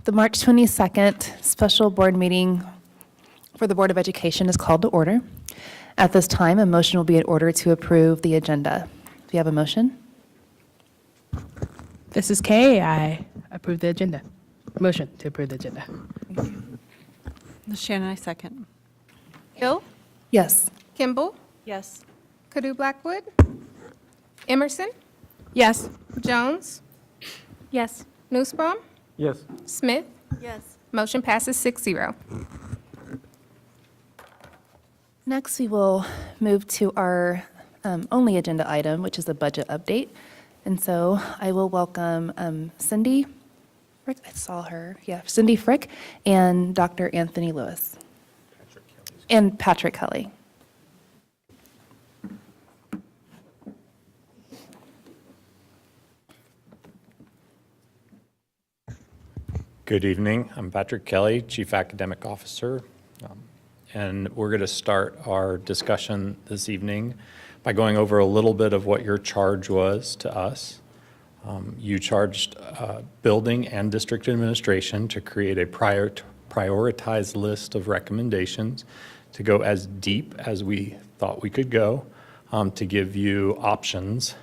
The March 22nd special board meeting for the Board of Education is called to order. At this time, a motion will be in order to approve the agenda. Do you have a motion? This is Kay. I approve the agenda. Motion to approve the agenda. Shannon, I second. Hill, Yes. Kimball, Yes. Cadu Blackwood, Emerson, Yes. Jones, Yes. Nussbaum, Yes. Smith. Yes. Motion passes 6-0. Next, we will move to our only agenda item, which is the budget update. And so I will welcome Cindy Frick, I saw her, yeah, Cindy Frick, and Dr. Anthony Lewis. And Patrick Kelly. Good evening. I'm Patrick Kelly, Chief Academic Officer. And we're going to start our discussion this evening by going over a little bit of what your charge was to us. You charged building and district administration to create a prioritized list of recommendations to go as deep as we thought we could go, to give you options.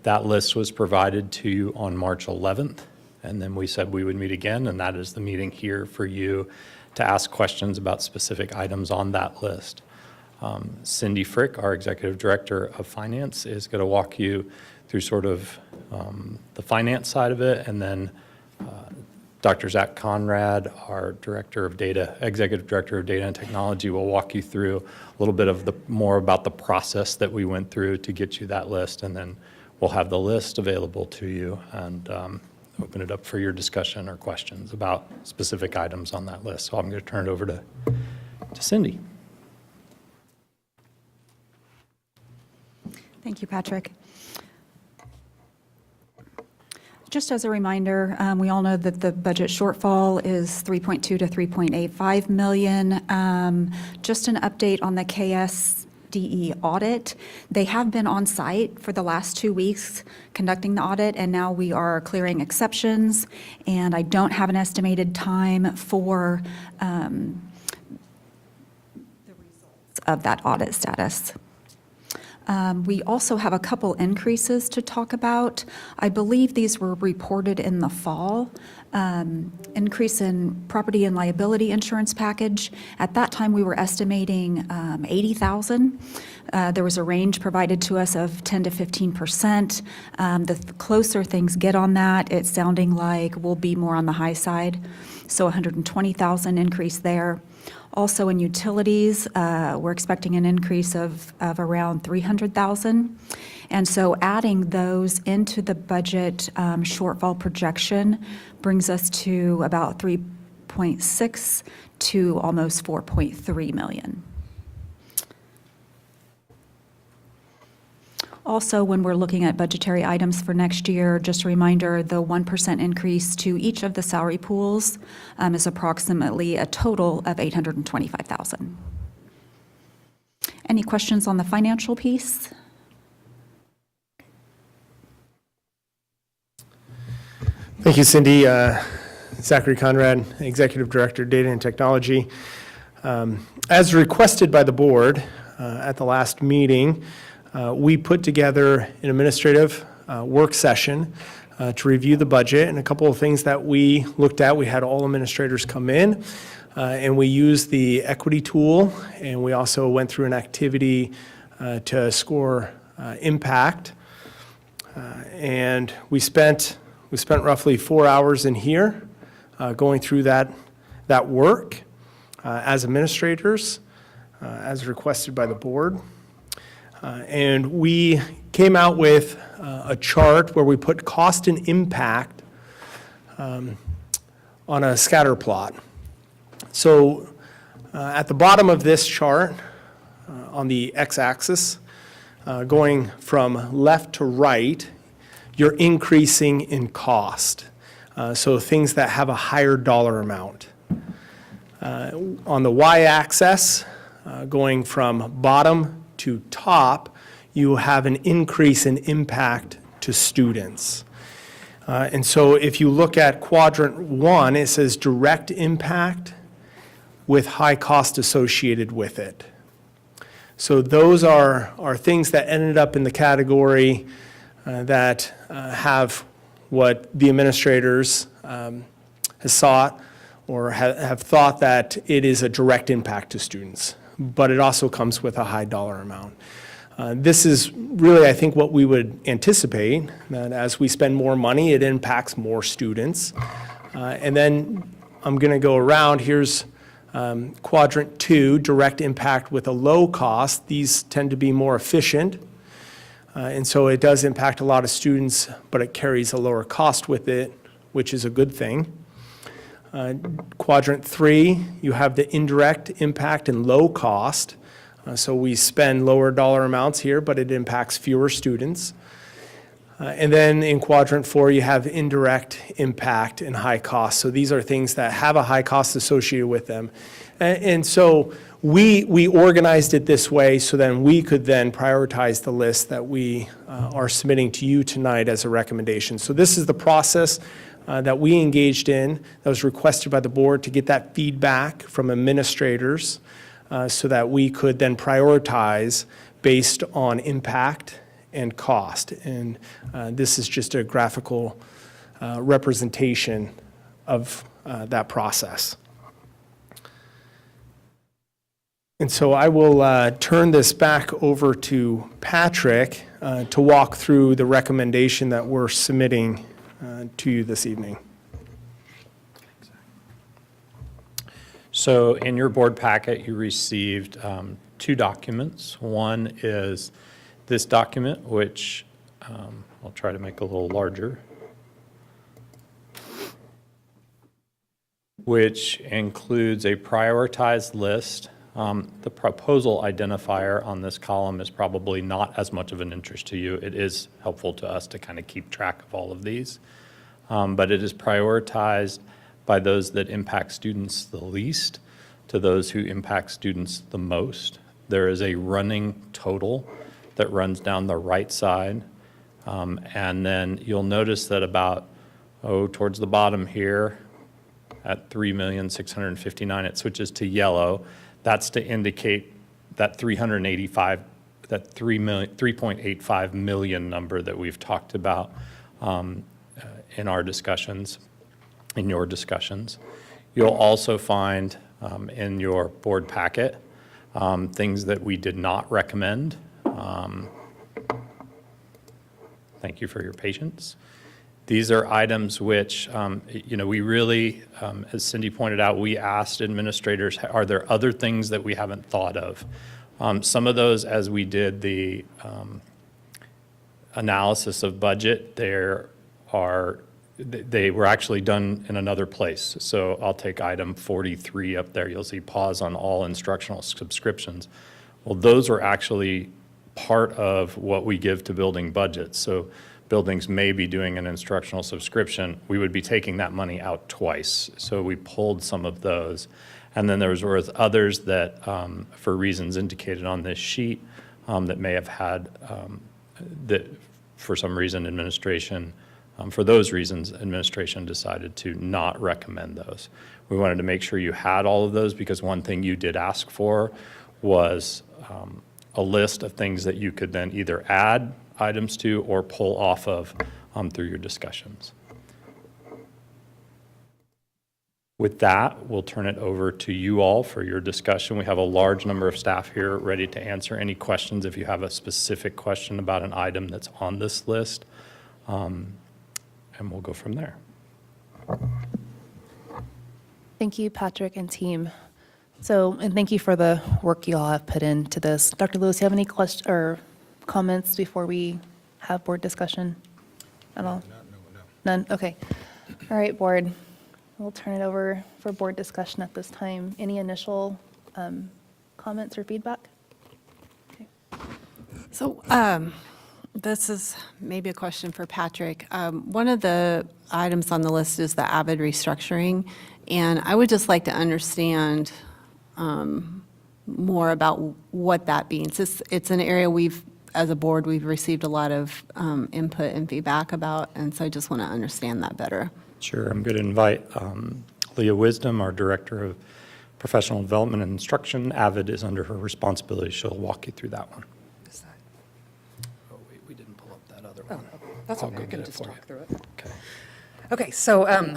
That list was provided to you on March 11th, and then we said we would meet again, and that is the meeting here for you to ask questions about specific items on that list. Cindy Frick, our Executive Director of Finance, is going to walk you through sort of the finance side of it, and then Dr. Zach Conrad, our Executive Director of Data and Technology, will walk you through a little bit of more about the process that we went through to get you that list, and then we'll have the list available to you and open it up for your discussion or questions about specific items on that list. So I'm going to turn it over to Cindy. Thank you, Patrick. Just as a reminder, we all know that the budget shortfall is 3.2 to 3.85 million. Just an update on the KSDE audit. They have been on site for the last 2 weeks conducting the audit, and now we are clearing exceptions, and I don't have an estimated time for the results of that audit status. We also have a couple increases to talk about. I believe these were reported in the fall. Increase in property and liability insurance package. At that time, we were estimating 80,000. There was a range provided to us of 10 to 15%. The closer things get on that, it's sounding like we'll be more on the high side. So 120,000 increase there. Also in utilities, we're expecting an increase of around 300,000. And so adding those into the budget shortfall projection brings us to about 3.6 to almost 4.3 million. Also, when we're looking at budgetary items for next year, just a reminder, the 1% increase to each of the salary pools is approximately a total of 825,000. Any questions on the financial piece? Thank you, Cindy. Zachary Conrad, Executive Director, Data and Technology. As requested by the board at the last meeting, we put together an administrative work session to review the budget, and a couple of things that we looked at. We had all administrators come in, and we used the equity tool, and we also went through an activity to score impact. And we spent roughly 4 hours in here going through that work as administrators, as requested by the board. And we came out with a chart where we put cost and impact on a scatter plot. So at the bottom of this chart, on the x-axis, going from left to right, you're increasing in cost. So things that have a higher dollar amount. On the y-axis, going from bottom to top, you have an increase in impact to students. And so if you look at quadrant 1, it says direct impact with high cost associated with it. So those are things that ended up in the category that have what the administrators has sought or have thought that it is a direct impact to students, but it also comes with a high dollar amount. This is really, I think, what we would anticipate, that as we spend more money, it impacts more students. And then I'm going to go around. Here's quadrant 2, direct impact with a low cost. These tend to be more efficient. And so it does impact a lot of students, but it carries a lower cost with it, which is a good thing. Quadrant 3, you have the indirect impact and low cost. So we spend lower dollar amounts here, but it impacts fewer students. And then in quadrant 4, you have indirect impact and high cost. So these are things that have a high cost associated with them. And so we organized it this way so then we could then prioritize the list that we are submitting to you tonight as a recommendation. So this is the process that we engaged in that was requested by the board to get that feedback from administrators so that we could then prioritize based on impact and cost. And this is just a graphical representation of that process. And so I will turn this back over to Patrick to walk through the recommendation that we're submitting to you this evening. So in your board packet, you received 2 documents. One is this document, which I'll try to make a little larger, which includes a prioritized list. The proposal identifier on this column is probably not as much of an interest to you. It is helpful to us to kind of keep track of all of these. But it is prioritized by those that impact students the least to those who impact students the most. There is a running total that runs down the right side. And then you'll notice that about, towards the bottom here at 3,659,000, it switches to yellow. That's to indicate that 3.85 million number that we've talked about in our discussions, in your discussions. You'll also find in your board packet things that we did not recommend. Thank you for your patience. These are items which, we really, as Cindy pointed out, we asked administrators, are there other things that we haven't thought of? Some of those, as we did the analysis of budget, they were actually done in another place. So I'll take item 43 up there. You'll see pause on all instructional subscriptions. Well, those are actually part of what we give to building budgets. So buildings may be doing an instructional subscription. We would be taking that money out twice. So we pulled some of those. And then there was others that, for reasons indicated on this sheet, that may have had, that for some reason administration, for those reasons, administration decided to not recommend those. We wanted to make sure you had all of those because one thing you did ask for was a list of things that you could then either add items to or pull off of through your discussions. With that, we'll turn it over to you all for your discussion. We have a large number of staff here ready to answer any questions if you have a specific question about an item that's on this list. And we'll go from there. Thank you, Patrick and team. So, and thank you for the work you all have put into this. Dr. Lewis, do you have any questions or comments before we have board discussion at all? No. None? Okay. All right, board. We'll turn it over for board discussion at this time. Any initial comments or feedback? Okay. So this is maybe a question for Patrick. One of the items on the list is the Avid restructuring, and I would just like to understand more about what that means. It's an area we've as a board, we've received a lot of input and feedback about, and so I just want to understand that better. Sure, I'm going to invite Leah Wisdom, our Director of Professional Development and Instruction. AVID is under her responsibility. She'll walk you through that one. Oh, wait, we didn't pull up that other one. That's I'll okay, go I can get it just for you. talk through it. Okay. Okay, so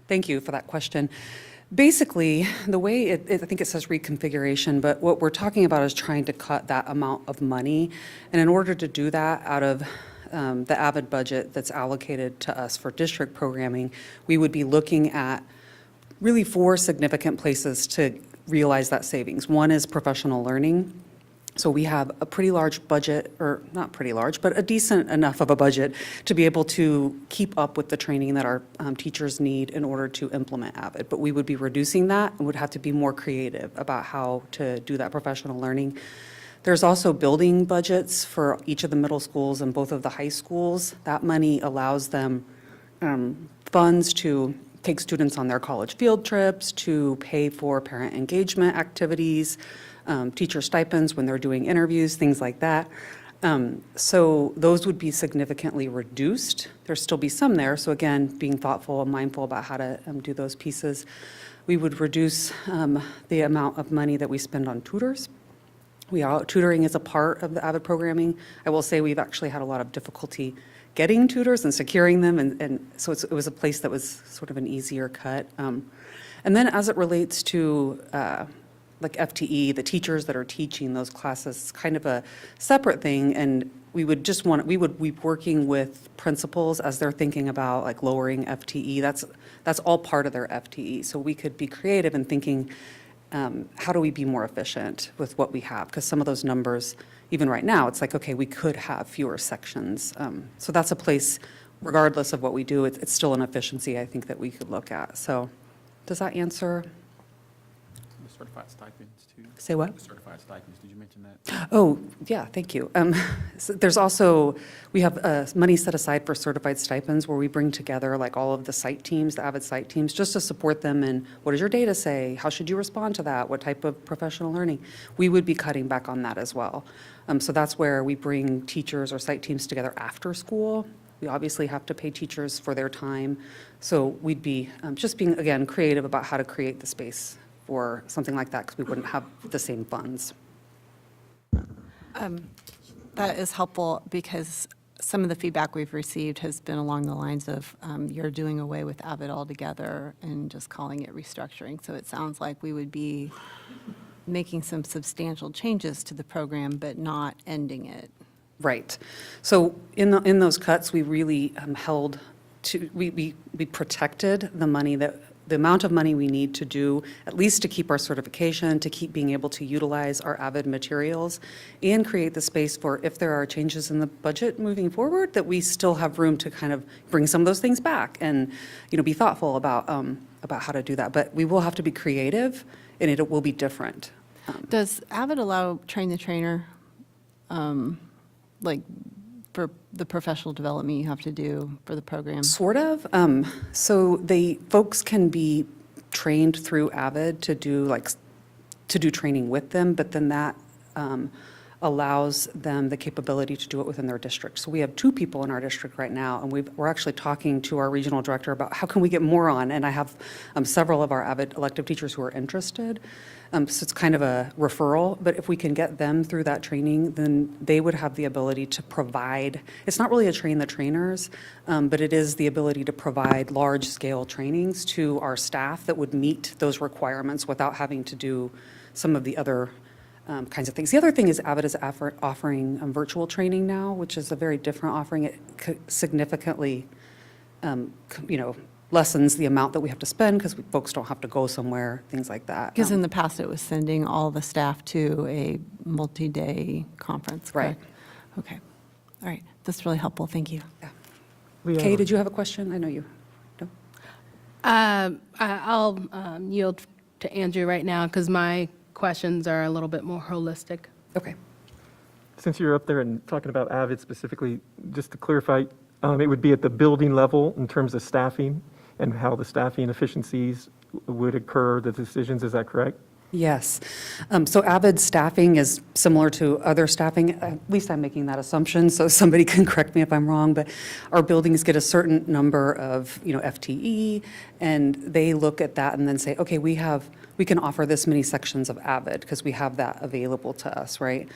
thank you for that question. Basically, the way I think it says reconfiguration, but what we're talking about is trying to cut that amount of money. And in order to do that out of the AVID budget that's allocated to us for district programming, we would be looking at really 4 significant places to realize that savings. One is professional learning. So we have a pretty large budget, or not pretty large, but a decent enough of a budget to be able to keep up with the training that our teachers need in order to implement AVID. But we would be reducing that and would have to be more creative about how to do that professional learning. There's also building budgets for each of the middle schools and both of the high schools. That money allows them funds to take students on their college field trips, to pay for parent engagement activities, teacher stipends when they're doing interviews, things like that. So those would be significantly reduced. There'll still be some there. So again, being thoughtful and mindful about how to do those pieces. We would reduce the amount of money that we spend on tutors. Tutoring is a part of the AVID programming. I will say we've actually had a lot of difficulty getting tutors and securing them, and so it was a place that was sort of an easier cut. And then as it relates to like FTE, the teachers that are teaching those classes, it's kind of a separate thing, and we would be working with principals as they're thinking about like lowering FTE. That's all part of their FTE. So we could be creative in thinking, how do we be more efficient with what we have? Because some of those numbers, even right now, it's like, okay, we could have fewer sections. So that's a place, regardless of what we do, it's still an efficiency, I think, that we could look at. So does that answer? The certified stipends, too. Say what? The certified stipends, did you mention that? Oh, yeah, thank you. So there's also, we have money set aside for certified stipends where we bring together like all of the site teams, the AVID site teams, just to support them in what does your data say? How should you respond to that? What type of professional learning? We would be cutting back on that as well. So that's where we bring teachers or site teams together after school. We obviously have to pay teachers for their time. So we'd be just being, again, creative about how to create the space for something like that because we wouldn't have the same funds. That is helpful because some of the feedback we've received has been along the lines of you're doing away with AVID altogether and just calling it restructuring. So it sounds like we would be making some substantial changes to the program, but not ending it. Right. So in those cuts, we really held to, we protected the money the amount of money we need to do, at least to keep our certification, to keep being able to utilize our AVID materials, and create the space for if there are changes in the budget moving forward, that we still have room to kind of bring some of those things back and, be thoughtful about how to do that. But we will have to be creative, and it will be different. Does AVID allow train the trainer, like for the professional development you have to do for the program? Sort of. So folks can be trained through AVID to do training with them, but then that allows them the capability to do it within their district. So we have 2 people in our district right now, and we're actually talking to our regional director about how can we get more on, and I have several of our AVID elective teachers who are interested. So it's kind of a referral, but if we can get them through that training, then they would have the ability to provide, it's not really a train the trainers, but it is the ability to provide large-scale trainings to our staff that would meet those requirements without having to do some of the other kinds of things. The other thing is AVID is offering virtual training now, which is a very different offering. It significantly, lessens the amount that we have to spend because folks don't have to go somewhere, things like that. Because in the past, it was sending all the staff to a multi-day conference, correct? Right. Okay. All right. That's really helpful. Thank you. Yeah. Kay, did you have a question? I know you. No? I'll yield to Andrew right now because my questions are a little bit more holistic. Okay. Since you're up there and talking about AVID specifically, just to clarify, it would be at the building level in terms of staffing and how the staffing efficiencies would occur, the decisions, is that correct? Yes. So Avid staffing is similar to other staffing, at least I'm making that assumption, so somebody can correct me if I'm wrong, but our buildings get a certain number of, FTE, and they look at that and then say, okay, we can offer this many sections of Avid because we have that available to us, right?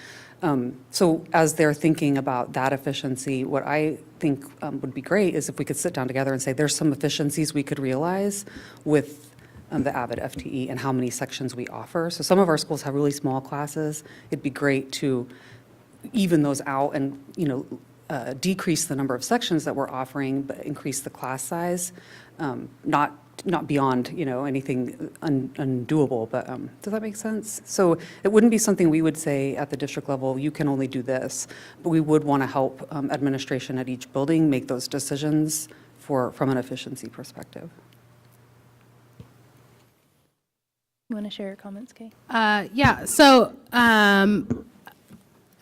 So as they're thinking about that efficiency, what I think would be great is if we could sit down together and say, there's some efficiencies we could realize with the Avid FTE and how many sections we offer. So some of our schools have really small classes. It'd be great to even those out and, decrease the number of sections that we're offering, but increase the class size. Not beyond, anything undoable, but does that make sense? So it wouldn't be something we would say at the district level, you can only do this, but we would want to help administration at each building make those decisions from an efficiency perspective. You want to share your comments, Kay? Yeah, so I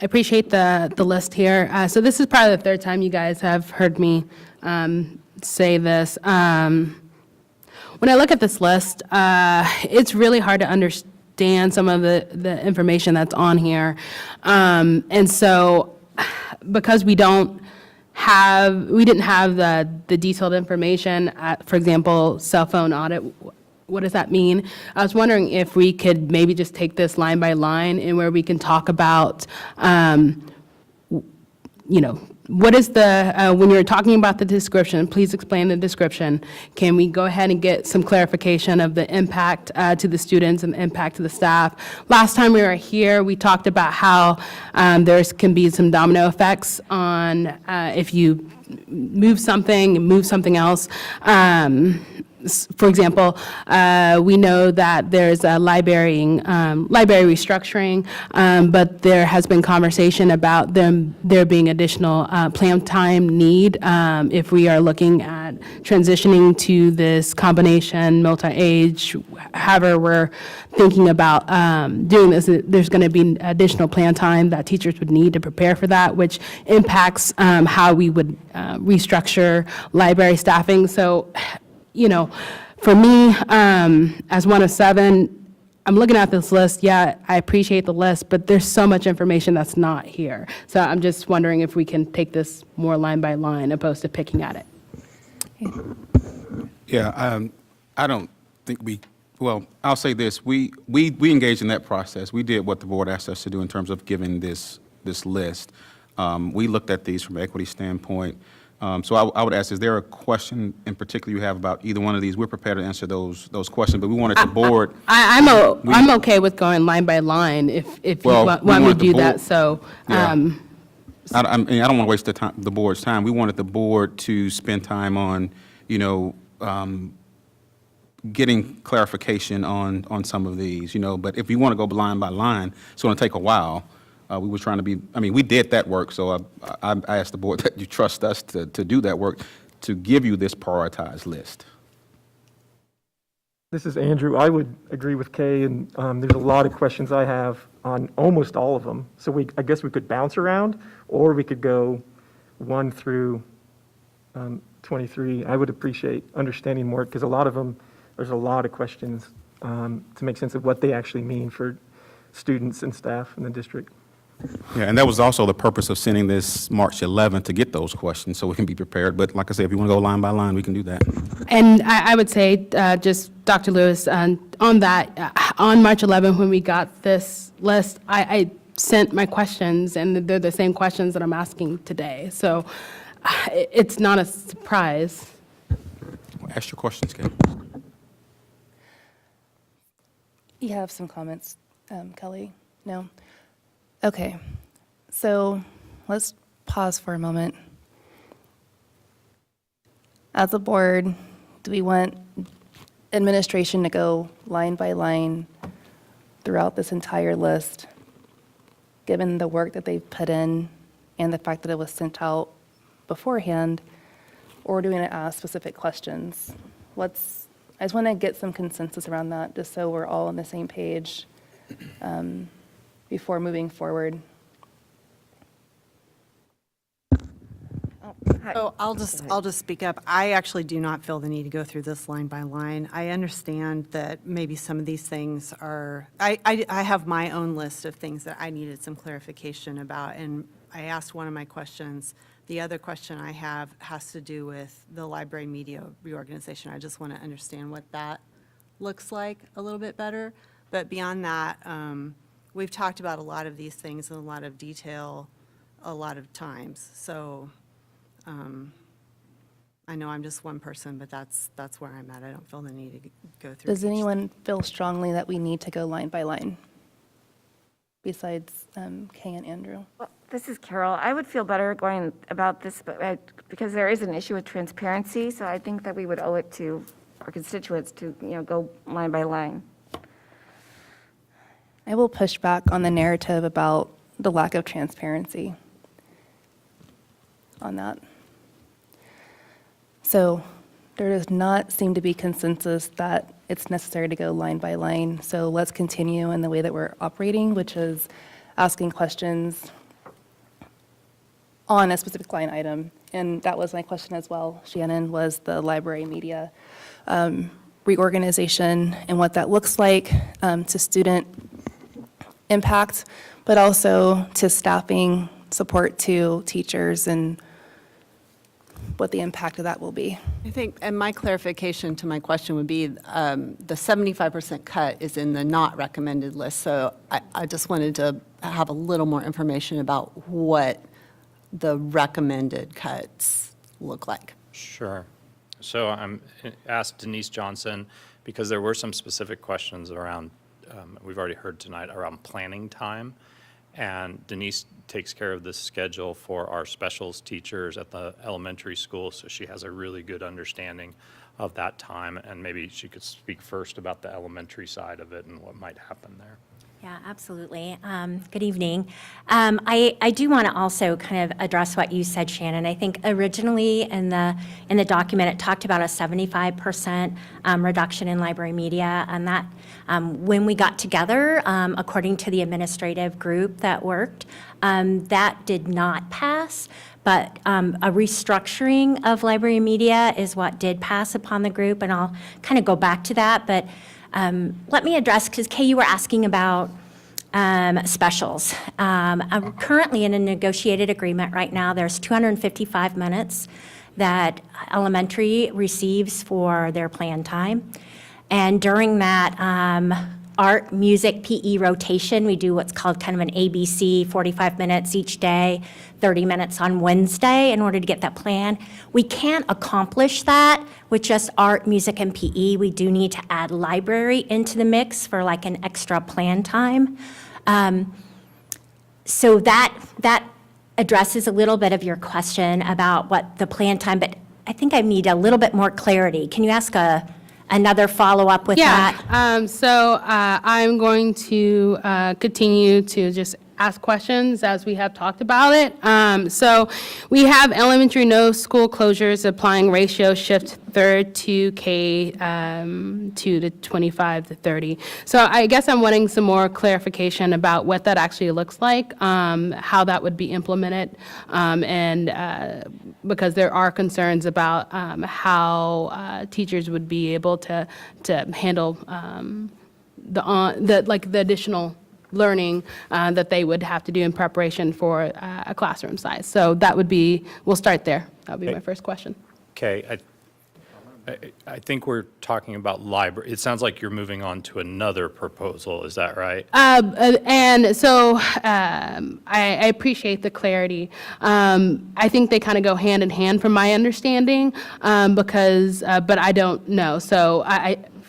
appreciate the list here. So this is probably the third time you guys have heard me say this. When I look at this list, it's really hard to understand some of the information that's on here. And so because we didn't have the detailed information, for example, cell phone audit, what does that mean? I was wondering if we could maybe just take this line by line and where we can talk about, what is when you're talking about the description, please explain the description. Can we go ahead and get some clarification of the impact to the students and the impact to the staff? Last time we were here, we talked about how there can be some domino effects on if you move something else. For example, we know that there's a library restructuring, but there has been conversation about there being additional plan time need if we are looking at transitioning to this combination, multi-age, however we're thinking about doing this, there's going to be additional plan time that teachers would need to prepare for that, which impacts how we would restructure library staffing. So, for me, as one of 7, I'm looking at this list. Yeah, I appreciate the list, but there's so much information that's not here. So I'm just wondering if we can take this more line by line opposed to picking at it. Yeah, I don't think I'll say this. We engaged in that process. We did what the board asked us to do in terms of giving this list. We looked at these from an equity standpoint. So I would ask, is there a question in particular you have about either one of these? We're prepared to answer those questions, but we wanted the board. I'm okay with going line by line if you want me to do that, so. Yeah. I mean, I don't want to waste the board's time. We wanted the board to spend time on, getting clarification on some of these, but if you want to go line by line, it's going to take a while. We were trying to we did that work, so I asked the board that you trust us to do that work, to give you this prioritized list. This is Andrew. I would agree with Kay, and there's a lot of questions I have on almost all of them. So I guess we could bounce around, or we could go 1 through 23. I would appreciate understanding more, because a lot of them, there's a lot of questions to make sense of what they actually mean for students and staff in the district. Yeah, and that was also the purpose of sending this March 11th, to get those questions so we can be prepared. But like I said, if you want to go line by line, we can do that. And I would say, just Dr. Lewis, on that, on March 11th, when we got this list, I sent my questions, and they're the same questions that I'm asking today. So it's not a surprise. Well, ask your questions, Kate. You have some comments, Kelly? No? Okay. So let's pause for a moment. As a board, do we want administration to go line by line throughout this entire list, given the work that they've put in and the fact that it was sent out beforehand, or do we want to ask specific questions? I just want to get some consensus around that, just so we're all on the same page before moving forward. Oh, So I'll just speak up. I actually do not feel the need to go through this line by line. I understand that maybe some of these things are, I have my own list of things that I needed some clarification about, and I asked one of my questions. The other question I have has to do with the library media reorganization. I just want to understand what that looks like a little bit better. But beyond that, we've talked about a lot of these things in a lot of detail a lot of times. So I know I'm just one person, but that's where I'm at. I don't feel the need to go through. Does anyone feel strongly that we need to go line by line? Besides Kay and Andrew? Well, this is Carol. I would feel better going about this, but because there is an issue with transparency, so I think that we would owe it to our constituents to, go line by line. I will push back on the narrative about the lack of transparency on that. So there does not seem to be consensus that it's necessary to go line by line. So let's continue in the way that we're operating, which is asking questions on a specific line item. And that was my question as well, Shannon, was the library media reorganization and what that looks like to student impact, but also to staffing support to teachers and what the impact of that will be. I think, and my clarification to my question would be, the 75% cut is in the not recommended list. So I just wanted to have a little more information about what the recommended cuts look like. Sure. So I'm asked Denise Johnson, because there were some specific questions around, we've already heard tonight, around planning time. And Denise takes care of the schedule for our specials teachers at the elementary school, so she has a really good understanding of that time. And maybe she could speak first about the elementary side of it and what might happen there. Yeah, absolutely. Good evening. I do want to also kind of address what you said, Shannon. I think originally in the document, it talked about a 75% reduction in library media, and that when we got together, according to the administrative group that worked, that did not pass. But a restructuring of library media is what did pass upon the group, and I'll kind of go back to that. But let me address, because Kay, you were asking about specials. I'm currently in a negotiated agreement right now. There's 255 minutes that elementary receives for their planned time. And during that art, music, PE rotation, we do what's called kind of an ABC, 45 minutes each day, 30 minutes on Wednesday in order to get that plan. We can't accomplish that with just art, music, and PE. We do need to add library into the mix for like an extra plan time. So that addresses a little bit of your question about what the plan time, but I think I need a little bit more clarity. Can you ask another follow-up with that? Yeah, I'm going to continue to just ask questions as we have talked about it. So we have elementary no school closures applying ratio shift third to K2 to 25 to 30. So I guess I'm wanting some more clarification about what that actually looks like, how that would be implemented, and because there are concerns about how teachers would be able to handle the additional learning that they would have to do in preparation for a classroom size. So that would be, we'll start there. That would be my first question. Okay, I think we're talking about library. It sounds like you're moving on to another proposal, is that right? And so I appreciate the clarity. I think they kind of go hand in hand from my understanding, because, but I don't know. So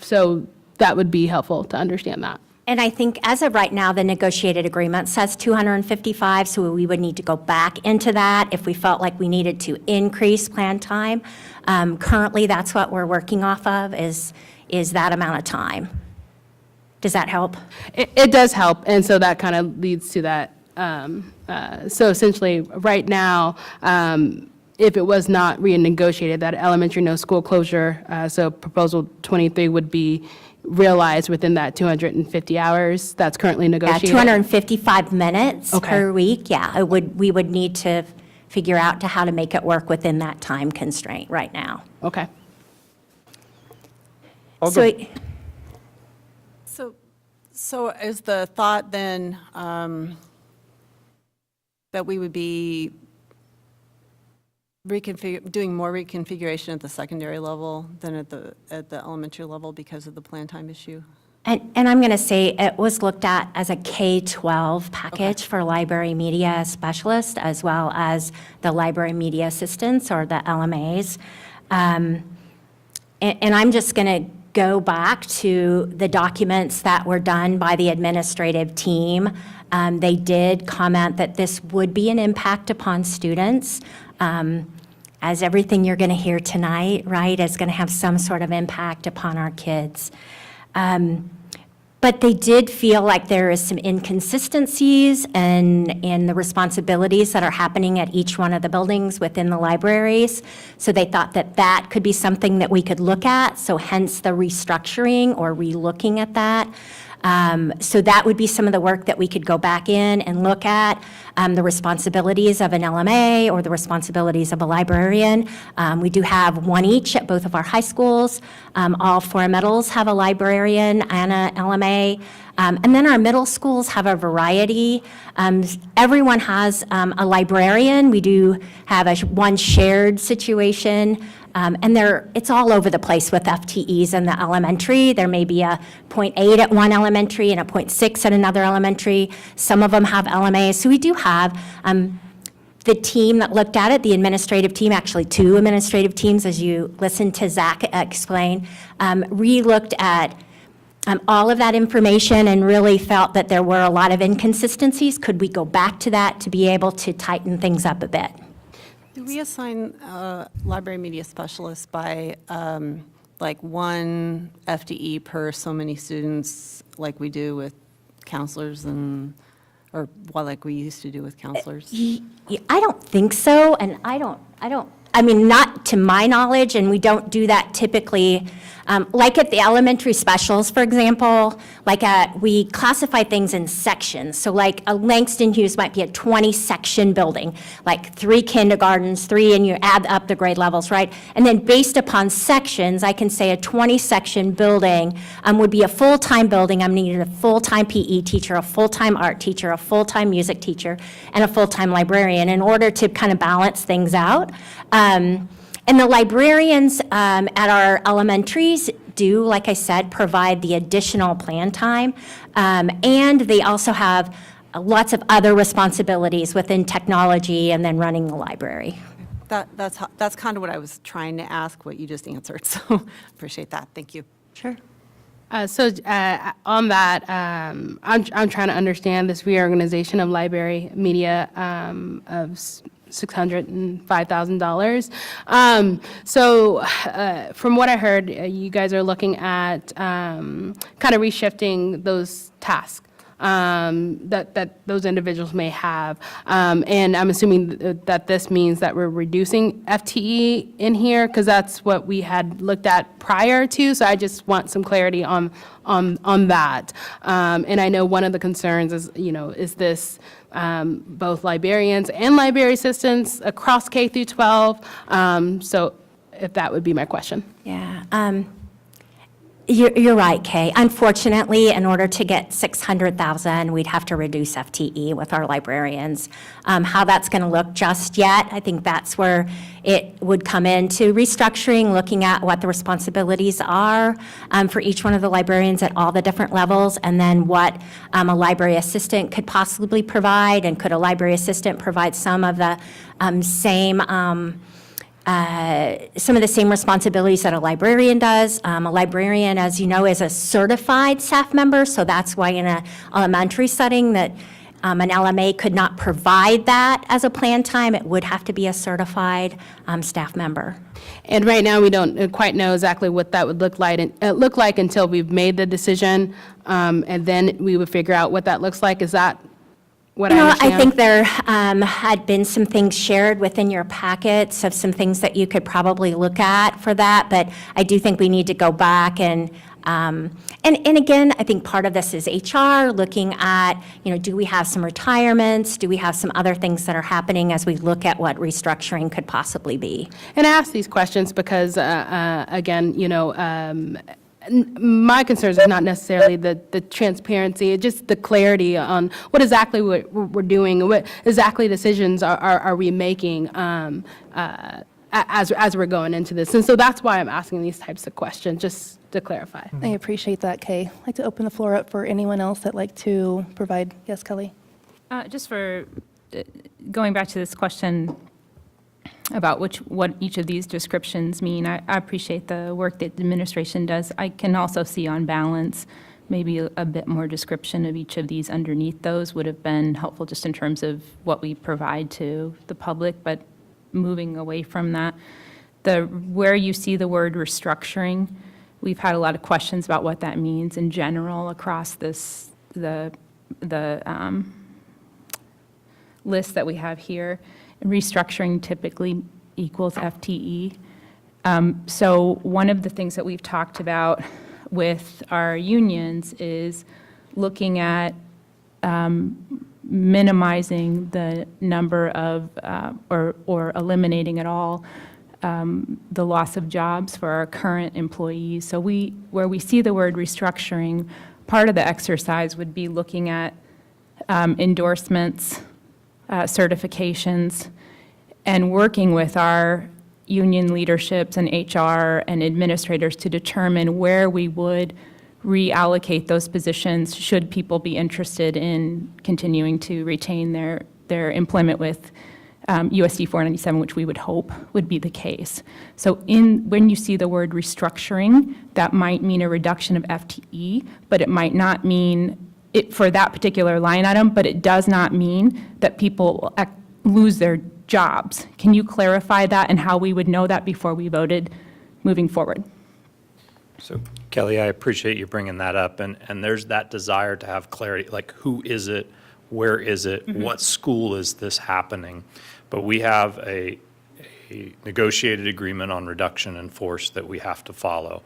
so that would be helpful to understand that. And I think as of right now, the negotiated agreement says 255, so we would need to go back into that if we felt like we needed to increase plan time. Currently, that's what we're working off of, is that amount of time. Does that help? It does help, and so that kind of leads to that. So essentially, right now, if it was not renegotiated, that elementary no school closure, so proposal 23 would be realized within that 250 hours that's currently negotiated? Yeah, 255 minutes Okay. per week, yeah. We would need to figure out to how to make it work within that time constraint right now. Okay. I'll So, go- So is the thought then that we would be doing more reconfiguration at the secondary level than at the elementary level because of the plan time issue? and I'm going to say it was looked at as a K-12 package for library media specialists, as well as the library media assistants, or the LMAs. And I'm just going to go back to the documents that were done by the administrative team. They did comment that this would be an impact upon students. As everything you're going to hear tonight, right, is going to have some sort of impact upon our kids. But they did feel like there is some inconsistencies in the responsibilities that are happening at each one of the buildings within the libraries. So they thought that that could be something that we could look at, so hence the restructuring or re-looking at that. So that would be some of the work that we could go back in and look at, the responsibilities of an LMA or the responsibilities of a librarian. We do have one each at both of our high schools. All four middles have a librarian and a LMA. And then our middle schools have a variety. Everyone has a librarian. We do have one shared situation. And it's all over the place with FTEs in the elementary. There may be a 0.8 at one elementary and a 0.6 at another elementary. Some of them have LMAs. So we do have the team that looked at it, the administrative team, actually two administrative teams, as you listened to Zach explain, re-looked at all of that information and really felt that there were a lot of inconsistencies. Could we go back to that to be able to tighten things up a bit? Do we assign library media specialists by like one FTE per so many students, like we do with counselors or like we used to do with counselors? I don't think so, and I mean, not to my knowledge, and we don't do that typically. Like at the elementary specials, for example, we classify things in sections. So like a Langston Hughes might be a 20-section building, like 3 kindergartens, 3, and you add up the grade levels, right? And then based upon sections, I can say a 20-section building would be a full-time building. I'm needing a full-time PE teacher, a full-time art teacher, a full-time music teacher, and a full-time librarian in order to kind of balance things out. And the librarians at our elementaries do, like I said, provide the additional plan time. And they also have lots of other responsibilities within technology and then running the library. That's kind of what I was trying to ask, what you just answered. So appreciate that. Thank you. Sure. On that, I'm trying to understand this reorganization of library media of $605,000. From what I heard, you guys are looking at kind of reshifting those tasks that those individuals may have. And I'm assuming that this means that we're reducing FTE in here, because that's what we had looked at prior to. So I just want some clarity on that. And I know one of the concerns is, is this both librarians and library assistants across K through 12? So if that would be my question. Yeah. You're right, Kay. Unfortunately, in order to get 600,000, we'd have to reduce FTE with our librarians. How that's going to look just yet, I think that's where it would come into restructuring, looking at what the responsibilities are for each one of the librarians at all the different levels, and then what a library assistant could possibly provide, and could a library assistant provide some of the same responsibilities that a librarian does. A librarian, as you know, is a certified staff member, so that's why in an elementary setting that an LMA could not provide that as a plan time. It would have to be a certified staff member. And right now, we don't quite know exactly what that would look like until we've made the decision, and then we would figure out what that looks like. Is that what I understand? I think there had been some things shared within your packets of some things that you could probably look at for that, but I do think we need to go back and And again, I think part of this is HR, looking at, do we have some retirements? Do we have some other things that are happening as we look at what restructuring could possibly be? And I ask these questions because, again, my concerns are not necessarily the transparency, it's just the clarity on what exactly we're doing, what exactly decisions are we making as we're going into this. And so that's why I'm asking these types of questions, just to clarify. I appreciate that, Kay. I'd like to open the floor up for anyone else that'd like to provide. Yes, Kelly? Just for going back to this question about what each of these descriptions mean, I appreciate the work that the administration does. I can also see on balance, maybe a bit more description of each of these underneath those would have been helpful just in terms of what we provide to the public, but moving away from that, where you see the word restructuring, we've had a lot of questions about what that means in general across the list that we have here. Restructuring typically equals FTE. So one of the things that we've talked about with our unions is looking at minimizing the number of, or eliminating at all, the loss of jobs for our current employees. So where we see the word restructuring, part of the exercise would be looking at endorsements, certifications, and working with our union leaderships and HR and administrators to determine where we would reallocate those positions should people be interested in continuing to retain their employment with USD 497, which we would hope would be the case. So when you see the word restructuring, that might mean a reduction of FTE, but it might not mean it for that particular line item, but it does not mean that people lose their jobs. Can you clarify that and how we would know that before we voted moving forward? So Kelly, I appreciate you bringing that up, and there's that desire to have clarity, like who is it, where is it, what school is this happening? But we have a negotiated agreement on reduction in force that we have to follow.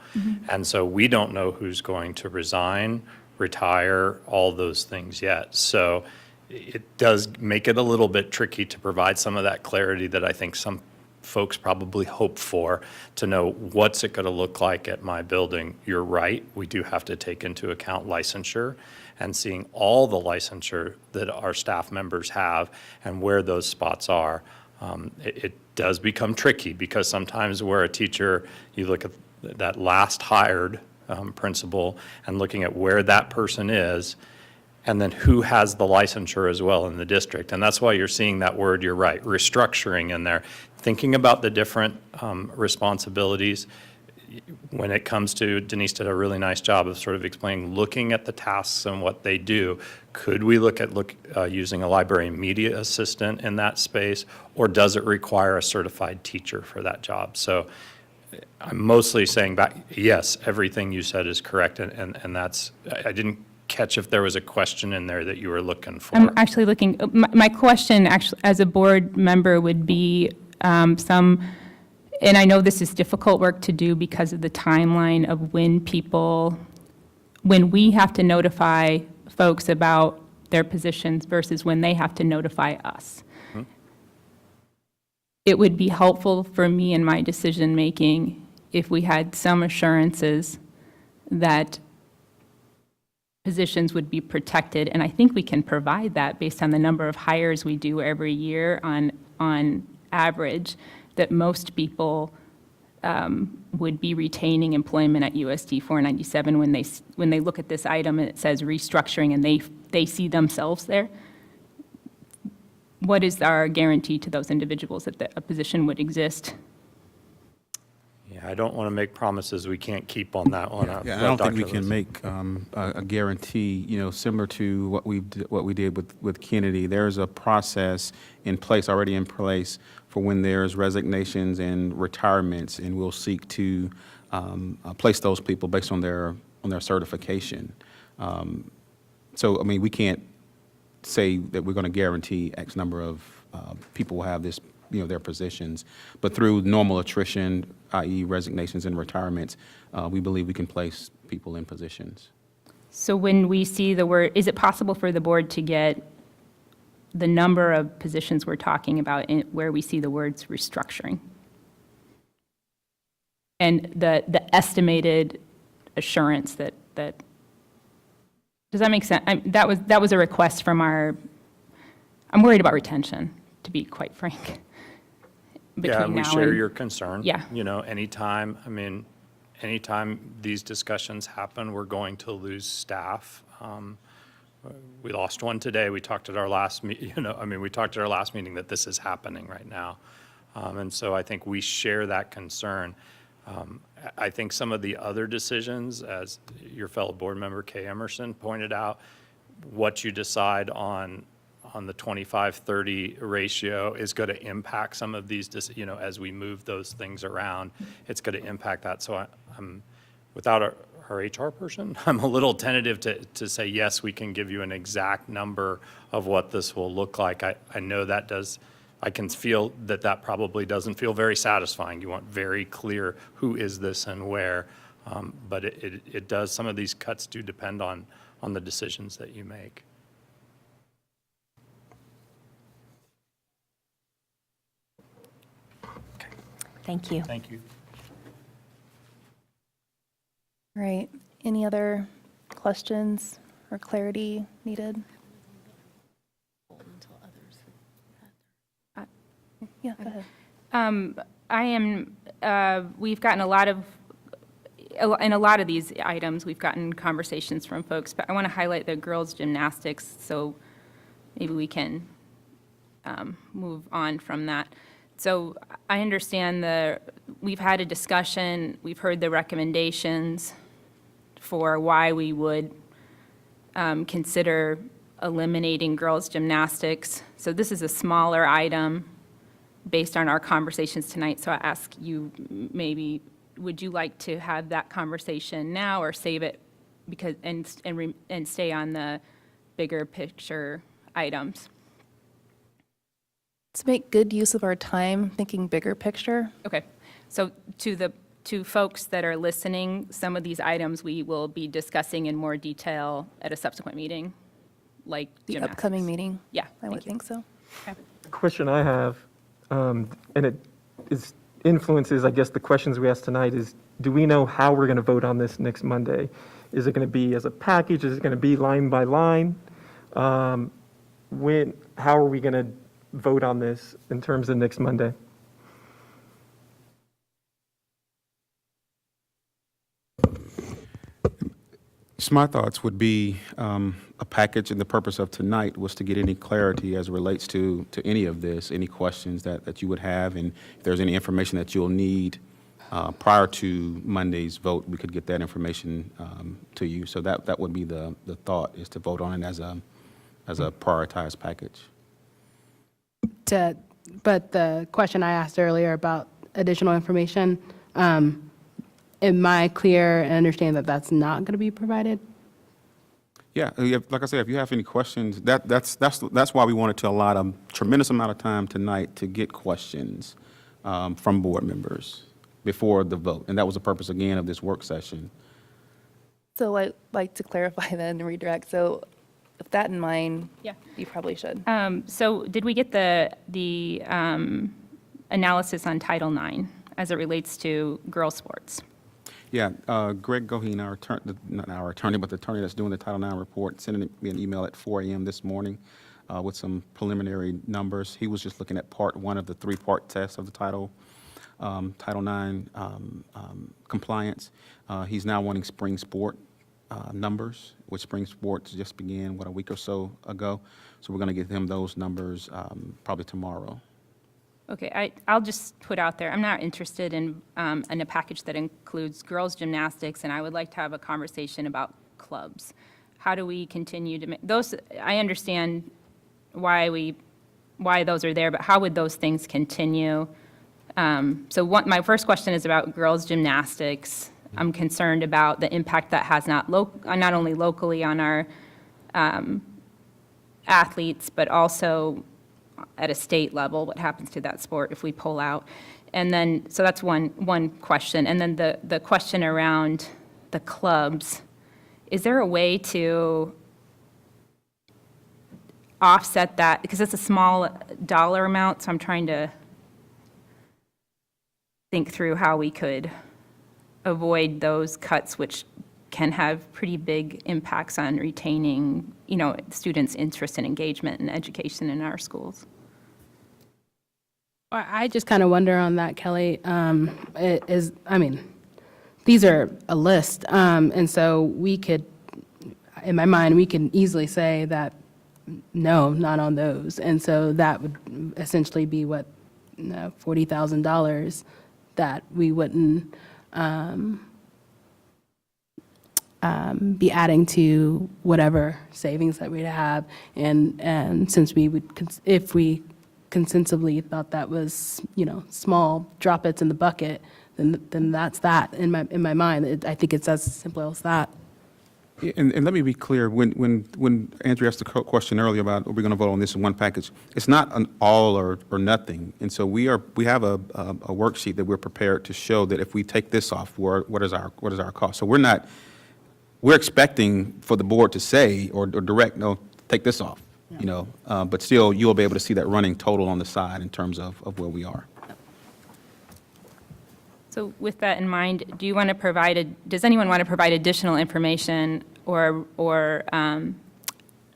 And so we don't know who's going to resign, retire, all those things yet. So it does make it a little bit tricky to provide some of that clarity that I think some folks probably hope for, to know what's it going to look like at my building. You're right, we do have to take into account licensure and seeing all the licensure that our staff members have and where those spots are. It does become tricky because sometimes where a teacher, you look at that last hired principal and looking at where that person is, and then who has the licensure as well in the district. And that's why you're seeing that word, you're right, restructuring in there. Thinking about the different responsibilities, when it comes to, Denise did a really nice job of sort of explaining, looking at the tasks and what they do. Could we look at using a library media assistant in that space, or does it require a certified teacher for that job? So I'm mostly saying back, yes, everything you said is correct, and that's, I didn't catch if there was a question in there that you were looking for. I'm actually looking, my question actually as a board member would be and I know this is difficult work to do because of the timeline of when we have to notify folks about their positions versus when they have to notify us. It would be helpful for me in my decision-making if we had some assurances that positions would be protected, and I think we can provide that based on the number of hires we do every year on average, that most people would be retaining employment at USD 497 when they look at this item and it says restructuring and they see themselves there. What is our guarantee to those individuals that a position would exist? Yeah, I don't want to make promises we can't keep on that one. Yeah, I don't think we can make a guarantee, similar to what we did with Kennedy. There's a process already in place for when there's resignations and retirements, and we'll seek to place those people based on their certification. So, I mean, we can't say that we're going to guarantee X number of people will have this, their positions, but through normal attrition, i.e. resignations and retirements, we believe we can place people in positions. So when we see the word, is it possible for the board to get the number of positions we're talking about where we see the words restructuring? And the estimated assurance that, does that make sense? That was a request from I'm worried about retention, to be quite frank. Yeah, and we now share your concern. Yeah. You know, anytime these discussions happen, we're going to lose staff. We lost one today. We talked at our last we talked at our last meeting that this is happening right now. And so I think we share that concern. I think some of the other decisions, as your fellow board member Kay Emerson pointed out, what you decide on the 25-30 ratio is going to impact some of these, as we move those things around, it's going to impact that. So I'm without our HR person, I'm a little tentative to say, yes, we can give you an exact number of what this will look like. I know that does, I can feel that probably doesn't feel very satisfying. You want very clear who is this and where, but it does, some of these cuts do depend on the decisions that you make. Thank you. Thank you. All right, any other questions or clarity needed? Yeah, go ahead. We've gotten in a lot of these items, we've gotten conversations from folks, but I want to highlight the girls' gymnastics, so maybe we can move on from that. So I understand we've had a discussion, we've heard the recommendations for why we would consider eliminating girls' gymnastics. So this is a smaller item based on our conversations tonight, so I ask you, maybe, would you like to have that conversation now or save it and stay on the bigger picture items? To make good use of our time, thinking bigger picture. Okay, so to folks that are listening, some of these items we will be discussing in more detail at a subsequent meeting, like The gymnastics. upcoming meeting. Yeah, I would think so. The question I have, and it influences, I guess, the questions we asked tonight is, do we know how we're going to vote on this next Monday? Is it going to be as a package? Is it going to be line by line? How are we going to vote on this in terms of next Monday? So my thoughts would be a package, and the purpose of tonight was to get any clarity as it relates to any of this, any questions that you would have, and if there's any information that you'll need prior to Monday's vote, we could get that information to you. So that would be the thought, is to vote on it as a prioritized package. But the question I asked earlier about additional information, am I clear and understand that that's not going to be provided? Yeah, like I said, if you have any questions, that's why we wanted to allot a tremendous amount of time tonight to get questions from board members before the vote. And that was the purpose, again, of this work session. So I'd like to clarify then and redirect. So with that in mind, Yeah. you probably should. So did we get the analysis on Title IX as it relates to girls' sports? Yeah, Greg Goheen, not our attorney, but the attorney that's doing the Title IX report, sending me an email at 4 a.m. this morning with some preliminary numbers. He was just looking at part one of the three-part test of the Title IX compliance. He's now wanting spring sport numbers, which spring sports just began, a week or so ago. So we're going to get him those numbers probably tomorrow. Okay, I'll just put out there, I'm not interested in a package that includes girls' gymnastics, and I would like to have a conversation about clubs. How do we continue to make those? I understand why those are there, but how would those things continue? So my first question is about girls' gymnastics. I'm concerned about the impact that has not only locally on our athletes, but also at a state level, what happens to that sport if we pull out? And then, so that's one question. And then the question around the clubs, is there a way to offset that? Because it's a small dollar amount, so I'm trying to think through how we could avoid those cuts, which can have pretty big impacts on retaining, students' interest and engagement and education in our schools. I just kind of wonder on that, Kelly. These are a list, and so we could, in my mind, we can easily say that, no, not on those. And so that would essentially be what, $40,000 that we wouldn't be adding to whatever savings that we'd have. And since we would, if we consensively thought that was, small droplets in the bucket, then that's that in my mind. I think it's as simple as that. And let me be clear, when Andrew asked the question earlier about, are we going to vote on this in one package? It's not an all or nothing. And so we have a worksheet that we're prepared to show that if we take this off, what is our cost? So we're expecting for the board to say or direct, no, take this off, but still you'll be able to see that running total on the side in terms of where we are. So with that in mind, does anyone want to provide additional information or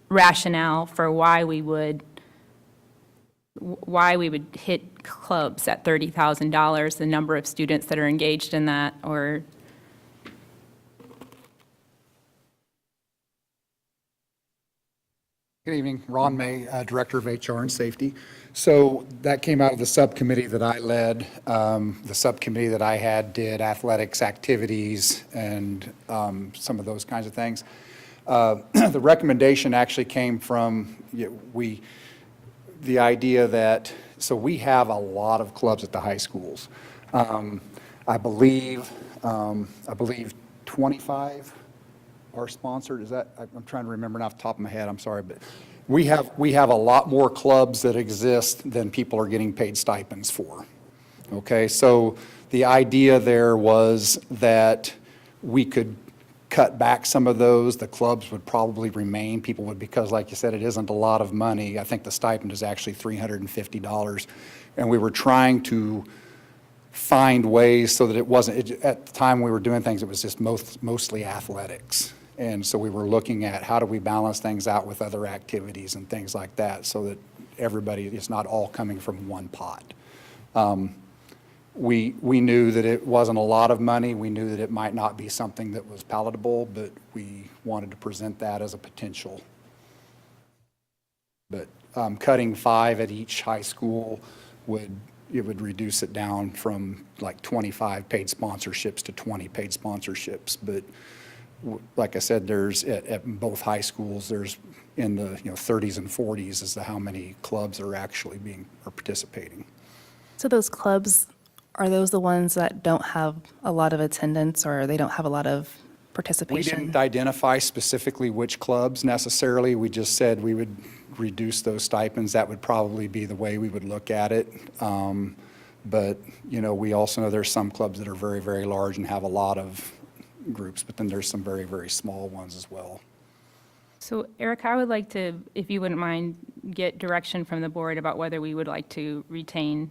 rationale for why we would hit clubs at $30,000, the number of students that are engaged in that, or? Good evening, Ron May, Director of HR and Safety. So that came out of the subcommittee that I led. The subcommittee that I had did athletics activities and some of those kinds of things. The recommendation actually came from the idea that, so we have a lot of clubs at the high schools. I believe 25 are sponsored. Is that, I'm trying to remember off the top of my head, I'm sorry, but we have a lot more clubs that exist than people are getting paid stipends for. Okay, so the idea there was that we could cut back some of those. The clubs would probably remain. People would, because like you said, it isn't a lot of money. I think the stipend is actually $350. And we were trying to find ways so that it wasn't, at the time we were doing things, it was just mostly athletics. And so we were looking at how do we balance things out with other activities and things like that so that everybody, it's not all coming from one pot. We knew that it wasn't a lot of money. We knew that it might not be something that was palatable, but we wanted to present that as a potential. But cutting 5 at each high school would reduce it down from like 25 paid sponsorships to 20 paid sponsorships. But like I said, there's at both high schools, there's in the 30s and 40s as to how many clubs are actually participating. So those clubs, are those the ones that don't have a lot of attendance or they don't have a lot of participation? We didn't identify specifically which clubs necessarily. We just said we would reduce those stipends. That would probably be the way we would look at it. But, we also know there's some clubs that are very, very large and have a lot of groups, but then there's some very, very small ones as well. So Eric, I would like to, if you wouldn't mind, get direction from the board about whether we would like to retain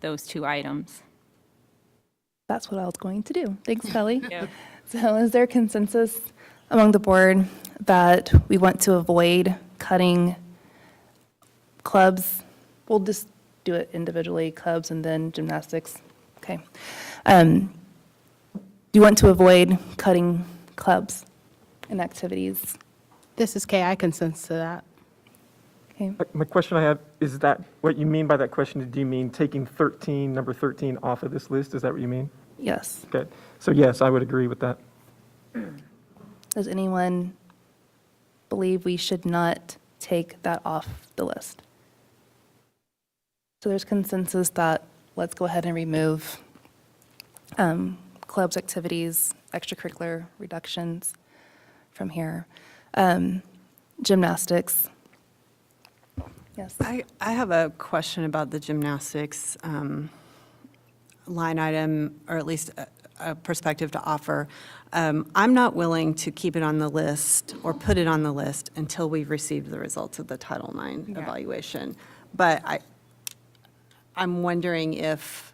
those 2 items. That's what I was going to do. Thanks, Kelly. Yep. So is there consensus among the board that we want to avoid cutting clubs? We'll just do it individually, clubs and then gymnastics. Okay. Do you want to avoid cutting clubs and activities? This is Kay. I consent to that. Okay. My question I have, is that what you mean by that question? Do you mean taking number 13 off of this list? Is that what you mean? Yes. Okay, so yes, I would agree with that. Does anyone believe we should not take that off the list? So there's consensus that let's go ahead and remove clubs, activities, extracurricular reductions from here. Gymnastics. Yes. I have a question about the gymnastics line item, or at least a perspective to offer. I'm not willing to keep it on the list or put it on the list until we've received the results of the Title IX evaluation. But I'm wondering if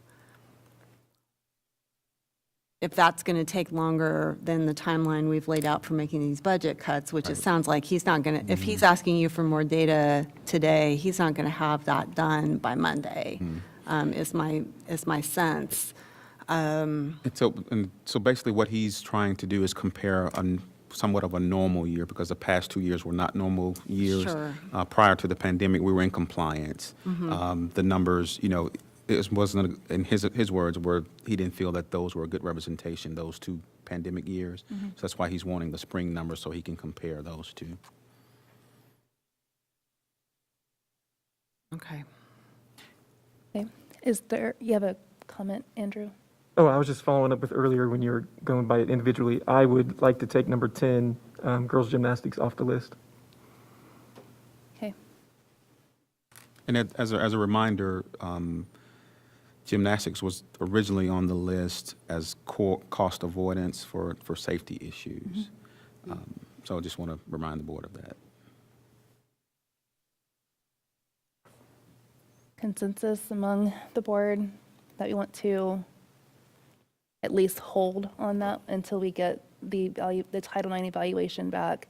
that's going to take longer than the timeline we've laid out for making these budget cuts, which it sounds like he's not going to, if he's asking you for more data today, he's not going to have that done by Monday, is my sense. And so basically what he's trying to do is compare somewhat of a normal year, because the past 2 years were not normal years. Sure. Prior to the pandemic, we were in compliance. The numbers, it wasn't, in his words, were he didn't feel that those were a good representation, those 2 pandemic years. So that's why he's wanting the spring numbers so he can compare those 2. Okay. Okay. You have a comment, Andrew? Oh, I was just following up with earlier when you were going by it individually. I would like to take number 10, girls gymnastics, off the list. Okay. And as a reminder, gymnastics was originally on the list as cost avoidance for safety issues. So I just want to remind the board of that. Consensus among the board that we want to at least hold on that until we get the Title IX evaluation back?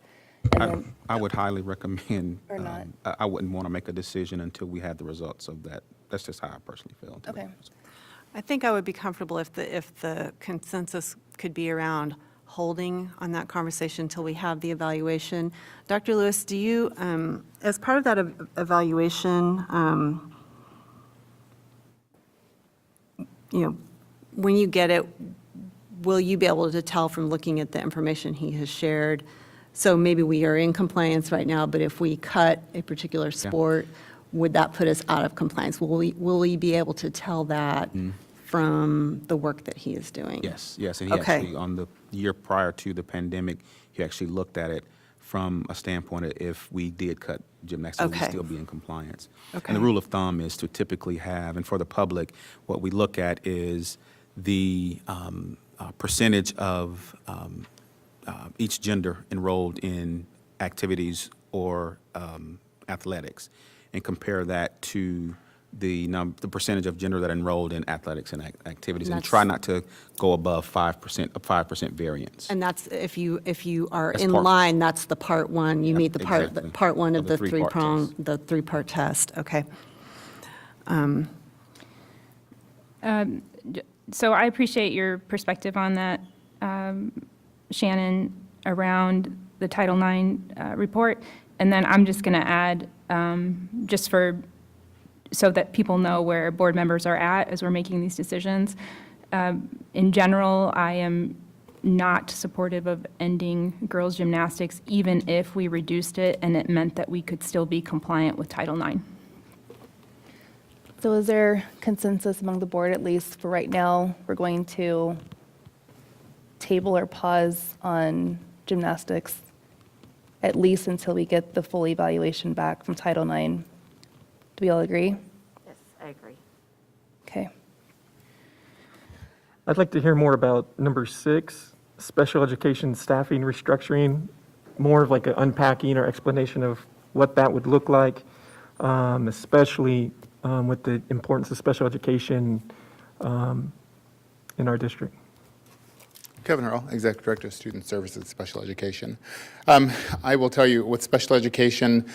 And then, I would highly recommend, Or not. I wouldn't want to make a decision until we had the results of that. That's just how I personally feel. Okay. I think I would be comfortable if the consensus could be around holding on that conversation until we have the evaluation. Dr. Lewis, do you, as part of that evaluation, when you get it, will you be able to tell from looking at the information he has shared? So maybe we are in compliance right now, but if we cut a particular sport, would that put us out of compliance? Will we be able to tell that from the work that he is doing? Yes, and he actually, on the year prior to the pandemic, he actually looked at it from a standpoint of if we did cut gymnastics, we'd still be in compliance. And the rule of thumb is to typically have, and for the public, what we look at is the percentage of each gender enrolled in activities or athletics, and compare that to the percentage of gender that enrolled in athletics and activities, and try not to go above 5%, a 5% variance. And that's, if you are in line, that's the part one, you meet the part one of the three-part test, okay. So I appreciate your perspective on that, Shannon, around the Title IX report. And then I'm just going to add, so that people know where board members are at as we're making these decisions. In general, I am not supportive of ending girls' gymnastics, even if we reduced it and it meant that we could still be compliant with Title IX. So is there consensus among the board, at least for right now, we're going to table or pause on gymnastics, at least until we get the full evaluation back from Title IX? Do we all agree? Yes, I agree. Okay. I'd like to hear more about number 6, special education staffing restructuring, more of like an unpacking or explanation of what that would look like, especially with the importance of special education in our district. Kevin Earl, Executive Director of Student Services and Special Education. I will tell you, with special education,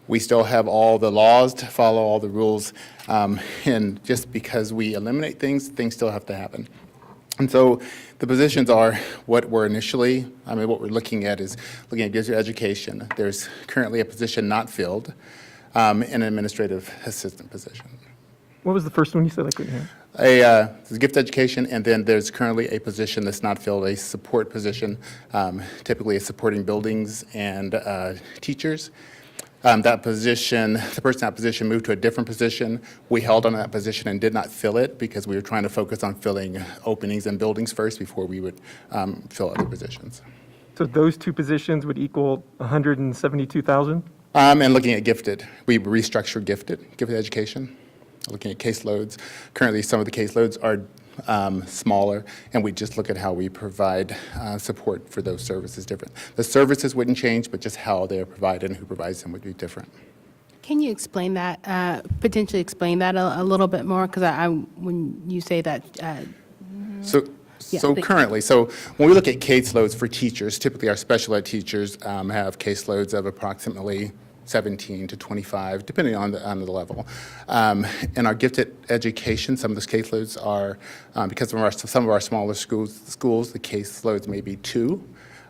we still have all the laws to follow, all the rules, and just because we eliminate things, things still have to happen. And so the positions are what we're what we're looking at is looking at district education. There's currently a position not filled, an administrative assistant position. What was the first one you said? I couldn't hear. There's gift education, and then there's currently a position that's not filled, a support position, typically supporting buildings and teachers. That position, the person in that position moved to a different position. We held on that position and did not fill it because we were trying to focus on filling openings in buildings first before we would fill other positions. So those 2 positions would equal 172,000? And looking at gifted, we restructured gifted education, looking at caseloads. Currently, some of the caseloads are smaller, and we just look at how we provide support for those services different. The services wouldn't change, but just how they're provided and who provides them would be different. Can you explain that, potentially explain that a little bit more? Because when you say that, So currently, when we look at caseloads for teachers, typically our special ed teachers have caseloads of approximately 17 to 25, depending on the level. In our gifted education, some of those caseloads are, because of some of our smaller schools, the caseloads may be 2.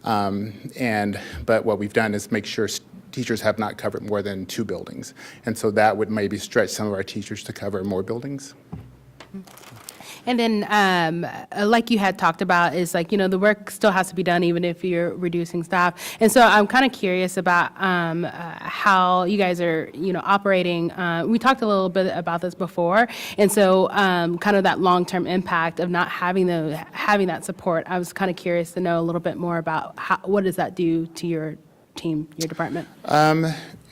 But what we've done is make sure teachers have not covered more than 2 buildings. And so that would maybe stretch some of our teachers to cover more buildings. and then, like you had talked about, is like, the work still has to be done even if you're reducing staff. And so I'm kind of curious about how you guys are, operating. We talked a little bit about this before. And so kind of that long-term impact of not having that support. I was kind of curious to know a little bit more about what does that do to your team, your department?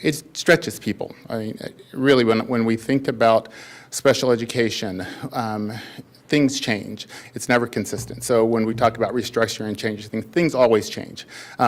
It stretches people. I mean, really, when we think about special education, things change. It's never consistent. So when we talk about restructuring and changes, things always change.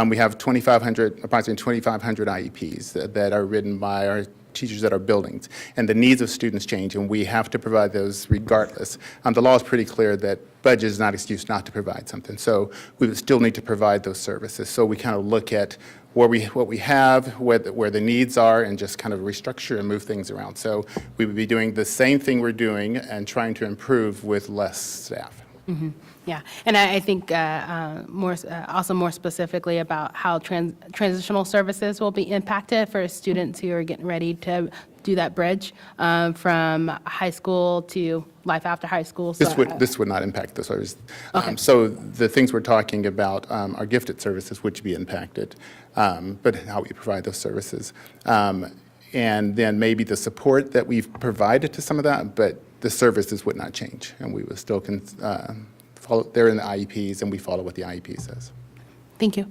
We have approximately 2,500 IEPs that are written by our teachers at our buildings, and the needs of students change, and we have to provide those regardless. The law is pretty clear that budget is not an excuse not to provide something, so we would still need to provide those services. So we kind of look at what we have, where the needs are, and just kind of restructure and move things around. So we would be doing the same thing we're doing and trying to improve with less staff. Mm-hmm. Yeah, and I think also more specifically about how transitional services will be impacted for students who are getting ready to do that bridge from high school to life after high school. So, This would not impact the service. Okay. So the things we're talking about are gifted services, which be impacted, but how we provide those services. And then maybe the support that we've provided to some of that, but the services would not change, and we would still follow. They're in the IEPs, and we follow what the IEP says. Thank you.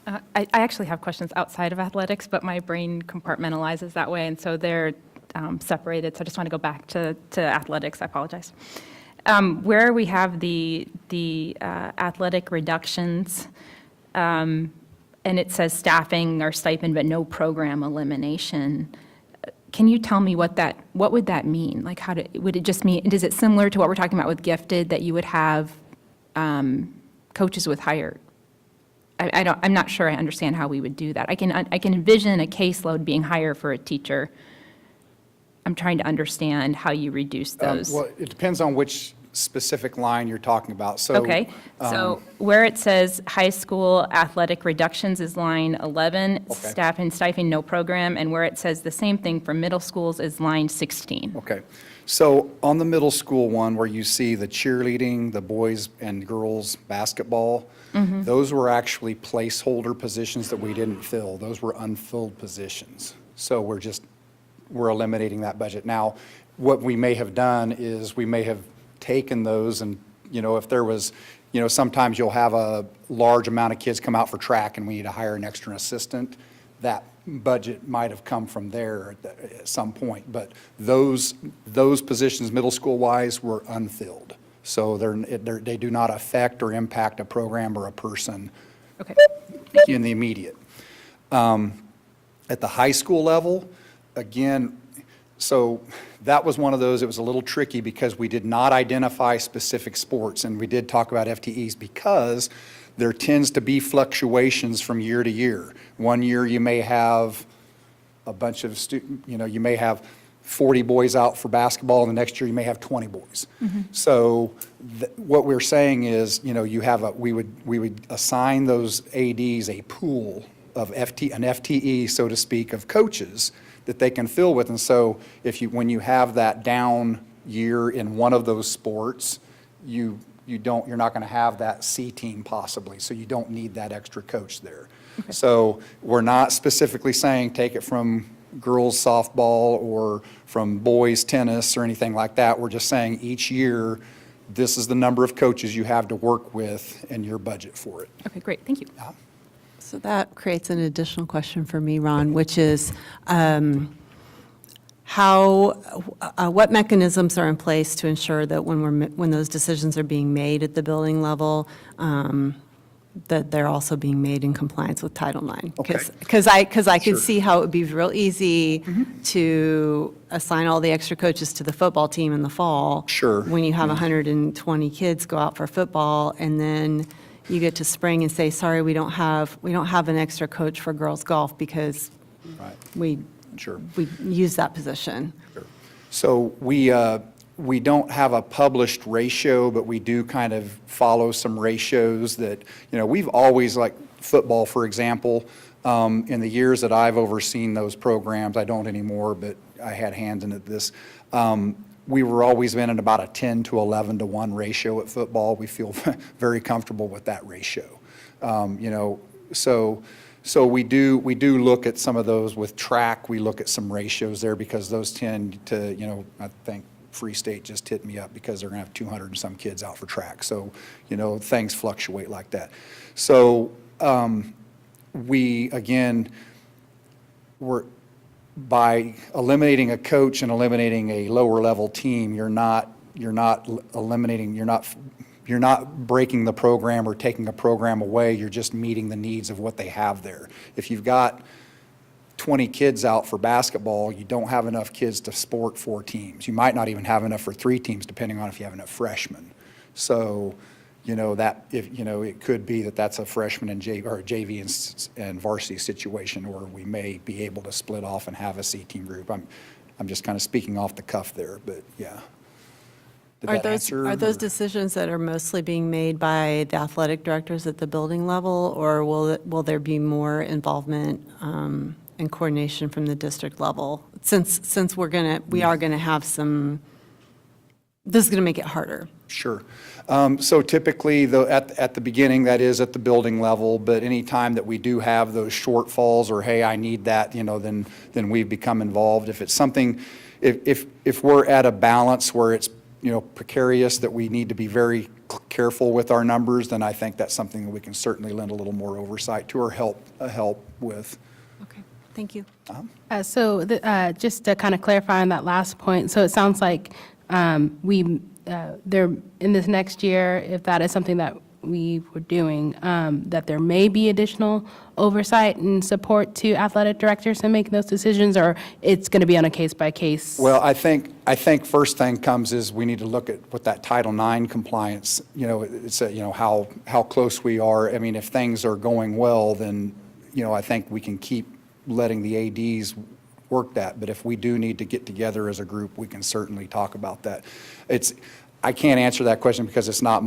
I actually have questions outside of athletics, but my brain compartmentalizes that way, and so they're separated. So I just want to go back to athletics. I apologize. Where we have the athletic reductions, and it says staffing or stipend, but no program elimination. Can you tell me what would that mean? Like, would it just mean, is it similar to what we're talking about with gifted, that you would have coaches with higher? I'm not sure I understand how we would do that. I can envision a caseload being higher for a teacher. I'm trying to understand how you reduce those. Well, it depends on which specific line you're talking about. So, Okay, so where it says high school athletic reductions is line 11, staff and stipend, no program, and where it says the same thing for middle schools is line 16. Okay. So on the middle school one, where you see the cheerleading, the boys and girls basketball, those were actually placeholder positions that we didn't fill. Those were unfilled positions. So we're eliminating that budget. Now, what we may have done is we may have taken those and, if there was, sometimes you'll have a large amount of kids come out for track and we need to hire an extra assistant. That budget might have come from there at some point, but those positions, middle school wise, were unfilled. So they do not affect or impact a program or a person in the immediate. At the high school level, again, so that was one of those, it was a little tricky because we did not identify specific sports, and we did talk about FTEs because there tends to be fluctuations from year to year. One year you may have a bunch of you may have 40 boys out for basketball, and the next year you may have 20 boys. So what we're saying is, we would assign those ADs a pool of an FTE, so to speak, of coaches that they can fill with. And so when you have that down year in one of those sports, you're not going to have that C team possibly, so you don't need that extra coach there. So we're not specifically saying take it from girls softball or from boys tennis or anything like that. We're just saying each year, this is the number of coaches you have to work with and your budget for it. Okay, great, thank you. So that creates an additional question for me, Ron, which is, how what mechanisms are in place to ensure that when those decisions are being made at the building level, that they're also being made in compliance with Title IX? Okay. Because I Sure. could see how it would be real easy to assign all the extra coaches to the football team in the fall. Sure. When you have 120 kids go out for football, and then you get to spring and say, sorry, we don't have an extra coach for girls golf because Right. Sure. we use that position. So we don't have a published ratio, but we do kind of follow some ratios that, we've always, like football, for example, in the years that I've overseen those programs, I don't anymore, but I had hands in this, we were always been in about a 10 to 11 to 1 ratio at football. We feel very comfortable with that ratio. So we do look at some of those with track. We look at some ratios there because those tend to, I think Free State just hit me up because they're going to have 200 and some kids out for track. So, things fluctuate like that. So by eliminating a coach and eliminating a lower level team, you're not breaking the program or taking a program away. You're just meeting the needs of what they have there. If you've got 20 kids out for basketball, you don't have enough kids to sport 4 teams. You might not even have enough for 3 teams, depending on if you have enough freshmen. So, it could be that that's a freshman and JV and varsity situation, or we may be able to split off and have a C team group. I'm just kind of speaking off the cuff there, but yeah. Did that answer, Are those or- decisions that are mostly being made by the athletic directors at the building level, or will there be more involvement and coordination from the district level? Since we are gonna have some, this is gonna make it harder. Sure. So typically, at the beginning, that is at the building level, but any time that we do have those shortfalls or, hey, I need that, then we become involved. If it's something, if we're at a balance where it's, precarious, that we need to be very careful with our numbers, then I think that's something that we can certainly lend a little more oversight to or help with. Okay, thank you. Just to kind of clarify on that last point, so it sounds like there, in this next year, if that is something that we were doing, that there may be additional oversight and support to athletic directors in making those decisions, or it's going to be on a case-by-case? Well, I think first thing comes is we need to look at what that Title IX compliance, it's how close we are. I mean, if things are going well, then, I think we can keep letting the ADs work that. But if we do need to get together as a group, we can certainly talk about that. I can't answer that question because it's not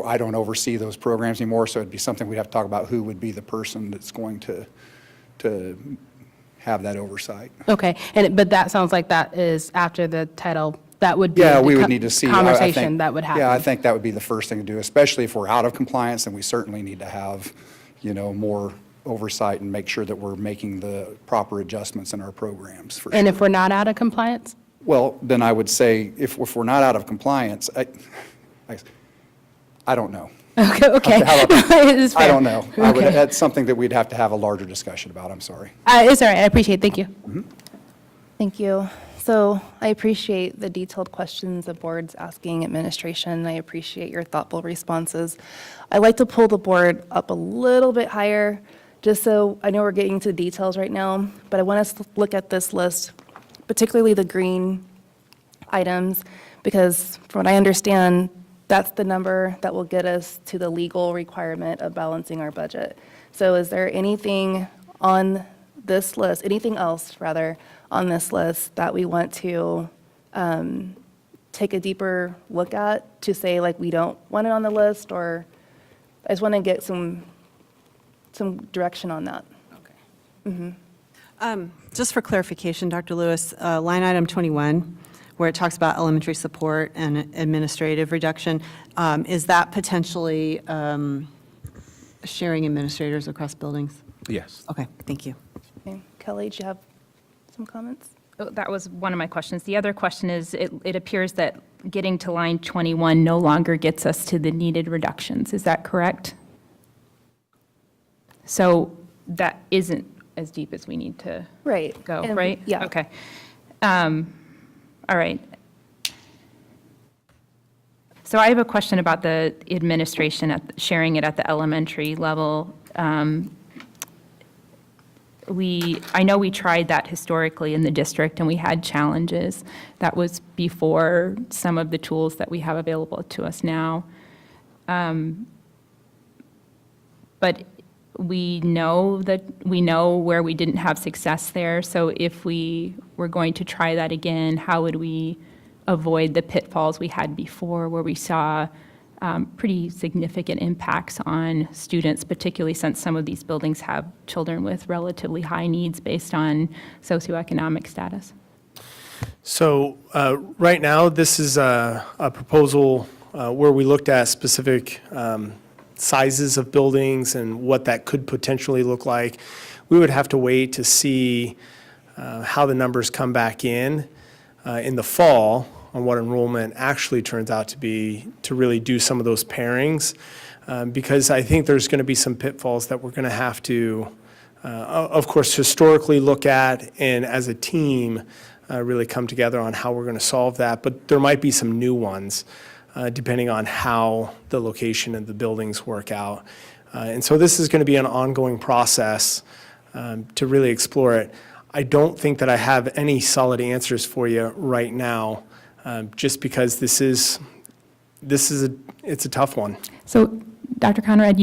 I don't oversee those programs anymore, so it'd be something we'd have to talk about who would be the person that's going to have that oversight. Okay, but that sounds like that is after the title, that would be Yeah, we the would need to see. I conversation think- that would happen. Yeah, I think that would be the first thing to do, especially if we're out of compliance, and we certainly need to have, more oversight and make sure that we're making the proper adjustments in our programs, for sure. And if we're not out of compliance? Well, then I would say, if we're not out of compliance, I don't know. Okay. How about that? It is I fair. don't know. Okay. That's something that we'd have to have a larger discussion about, I'm sorry. It's all right, I appreciate it, thank you. Thank you. So I appreciate the detailed questions the board's asking administration. I appreciate your thoughtful responses. I'd like to pull the board up a little bit higher, just so, I know we're getting to the details right now, but I want us to look at this list, particularly the green items, because from what I understand, that's the number that will get us to the legal requirement of balancing our budget. So is there anything on this list, anything else, rather, on this list that we want to take a deeper look at to say, like, we don't want it on the list, or I just want to get some direction on that. Just for clarification, Dr. Lewis, line item 21, where it talks about elementary support and administrative reduction, is that potentially sharing administrators across buildings? Yes. Okay, thank you. Okay. Kelly, do you have some comments? Oh, that was one of my questions. The other question is, it appears that getting to line 21 no longer gets us to the needed reductions. Is that correct? So that isn't as deep as we need to Right. go, And- right? yeah. Okay. All right. So I have a question about the administration, sharing it at the elementary level. I know we tried that historically in the district, and we had challenges. That was before some of the tools that we have available to us now. But we know where we didn't have success there. So if we were going to try that again, how would we avoid the pitfalls we had before, where we saw pretty significant impacts on students, particularly since some of these buildings have children with relatively high needs based on socioeconomic status? So right now, this is a proposal where we looked at specific sizes of buildings and what that could potentially look like. We would have to wait to see how the numbers come back in the fall on what enrollment actually turns out to be, to really do some of those pairings, because I think there's going to be some pitfalls that we're going to have to, of course, historically look at, and as a team really come together on how we're going to solve that. But there might be some new ones, depending on how the location of the buildings work out. And so this is going to be an ongoing process to really explore it. I don't think that I have any solid answers for you right now, just because it's a tough one. So, Dr. Conrad,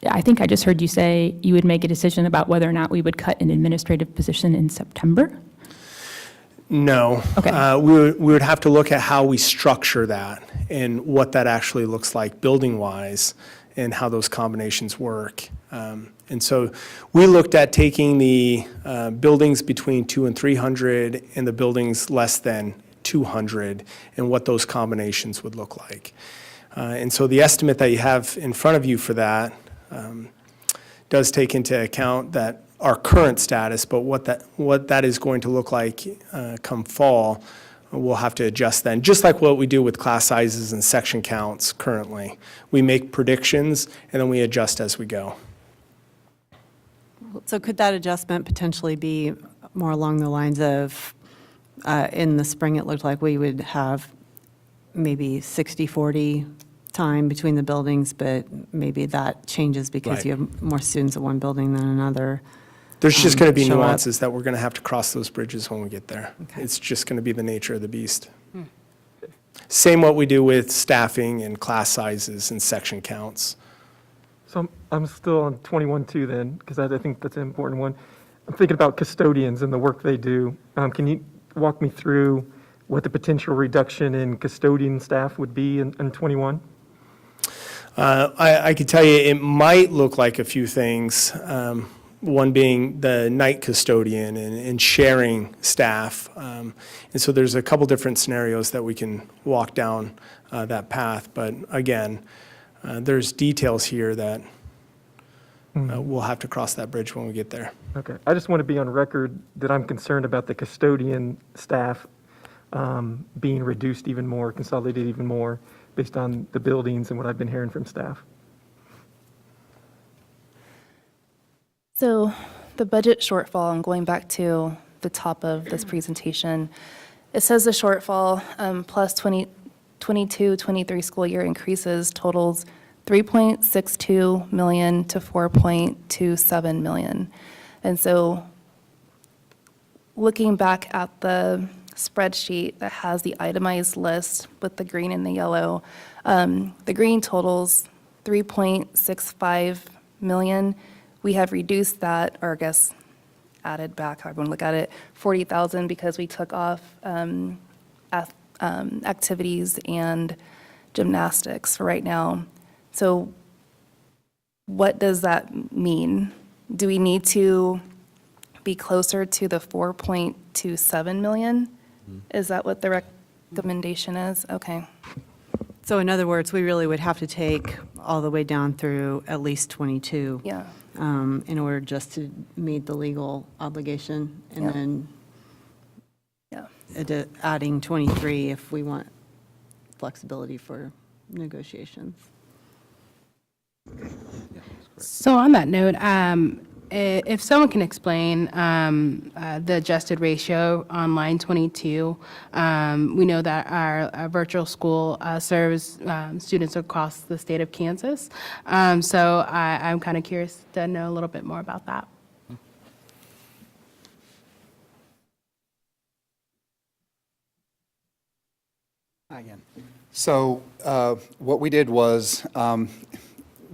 I think I just heard you say you would make a decision about whether or not we would cut an administrative position in September? No. Okay. We would have to look at how we structure that and what that actually looks like building-wise and how those combinations work. And so we looked at taking the buildings between 200 and 300 and the buildings less than 200 and what those combinations would look like. And so the estimate that you have in front of you for that does take into account that our current status, but what that is going to look like come fall, we'll have to adjust then. Just like what we do with class sizes and section counts currently. We make predictions and then we adjust as we go. So could that adjustment potentially be more along the lines of, in the spring, it looked like we would have maybe 60-40 time between the buildings, but maybe that changes because Right. you have more students at one building than another. There's just going to be show up. nuances that we're going to have to cross those bridges when we get there. Okay. It's just going to be the nature of the beast. Same what we do with staffing and class sizes and section counts. So I'm still on 21-2 then, because I think that's an important one. I'm thinking about custodians and the work they do. Can you walk me through what the potential reduction in custodian staff would be in 21? I could tell you it might look like a few things. One being the night custodian and sharing staff. And so there's a couple different scenarios that we can walk down that path. But again, there's details here that we'll have to cross that bridge when we get there. Okay. I just want to be on record that I'm concerned about the custodian staff being reduced even more, consolidated even more, based on the buildings and what I've been hearing from staff. So the budget shortfall, and going back to the top of this presentation, it says the shortfall plus 22-23 school year increases totals $3.62 million to $4.27 million. And so looking back at the spreadsheet that has the itemized list with the green and the yellow, the green totals $3.65 million. We have reduced that, or I guess added back, however you want to look at it, 40,000 because we took off activities and gymnastics for right now. So what does that mean? Do we need to be closer to the 4.27 million? Is that what the recommendation is? Okay. So in other words, we really would have to take all the way down through at least 22. Yeah. In order just to meet the legal obligation, and Yeah. then Yeah. adding 23 if we want flexibility for negotiations. So on that note, If someone can explain the adjusted ratio on line 22, we know that our virtual school serves students across the state of Kansas. So I'm kind of curious to know a little bit more about that. Again. So what we did was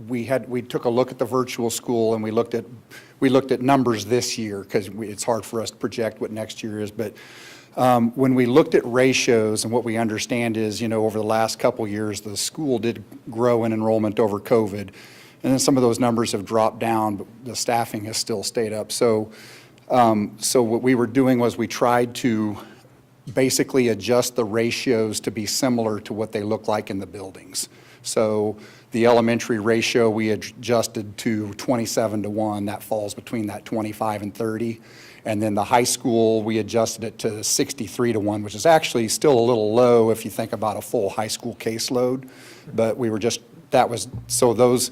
we took a look at the virtual school and we looked at numbers this year because it's hard for us to project what next year is. But when we looked at ratios and what we understand is, over the last couple years, the school did grow in enrollment over COVID. And then some of those numbers have dropped down, but the staffing has still stayed up. So what we were doing was we tried to basically adjust the ratios to be similar to what they look like in the buildings. So the elementary ratio we adjusted to 27-1, that falls between that 25 and 30. And then the high school, we adjusted it to 63-1, which is actually still a little low if you think about a full high school caseload. But we were just, so those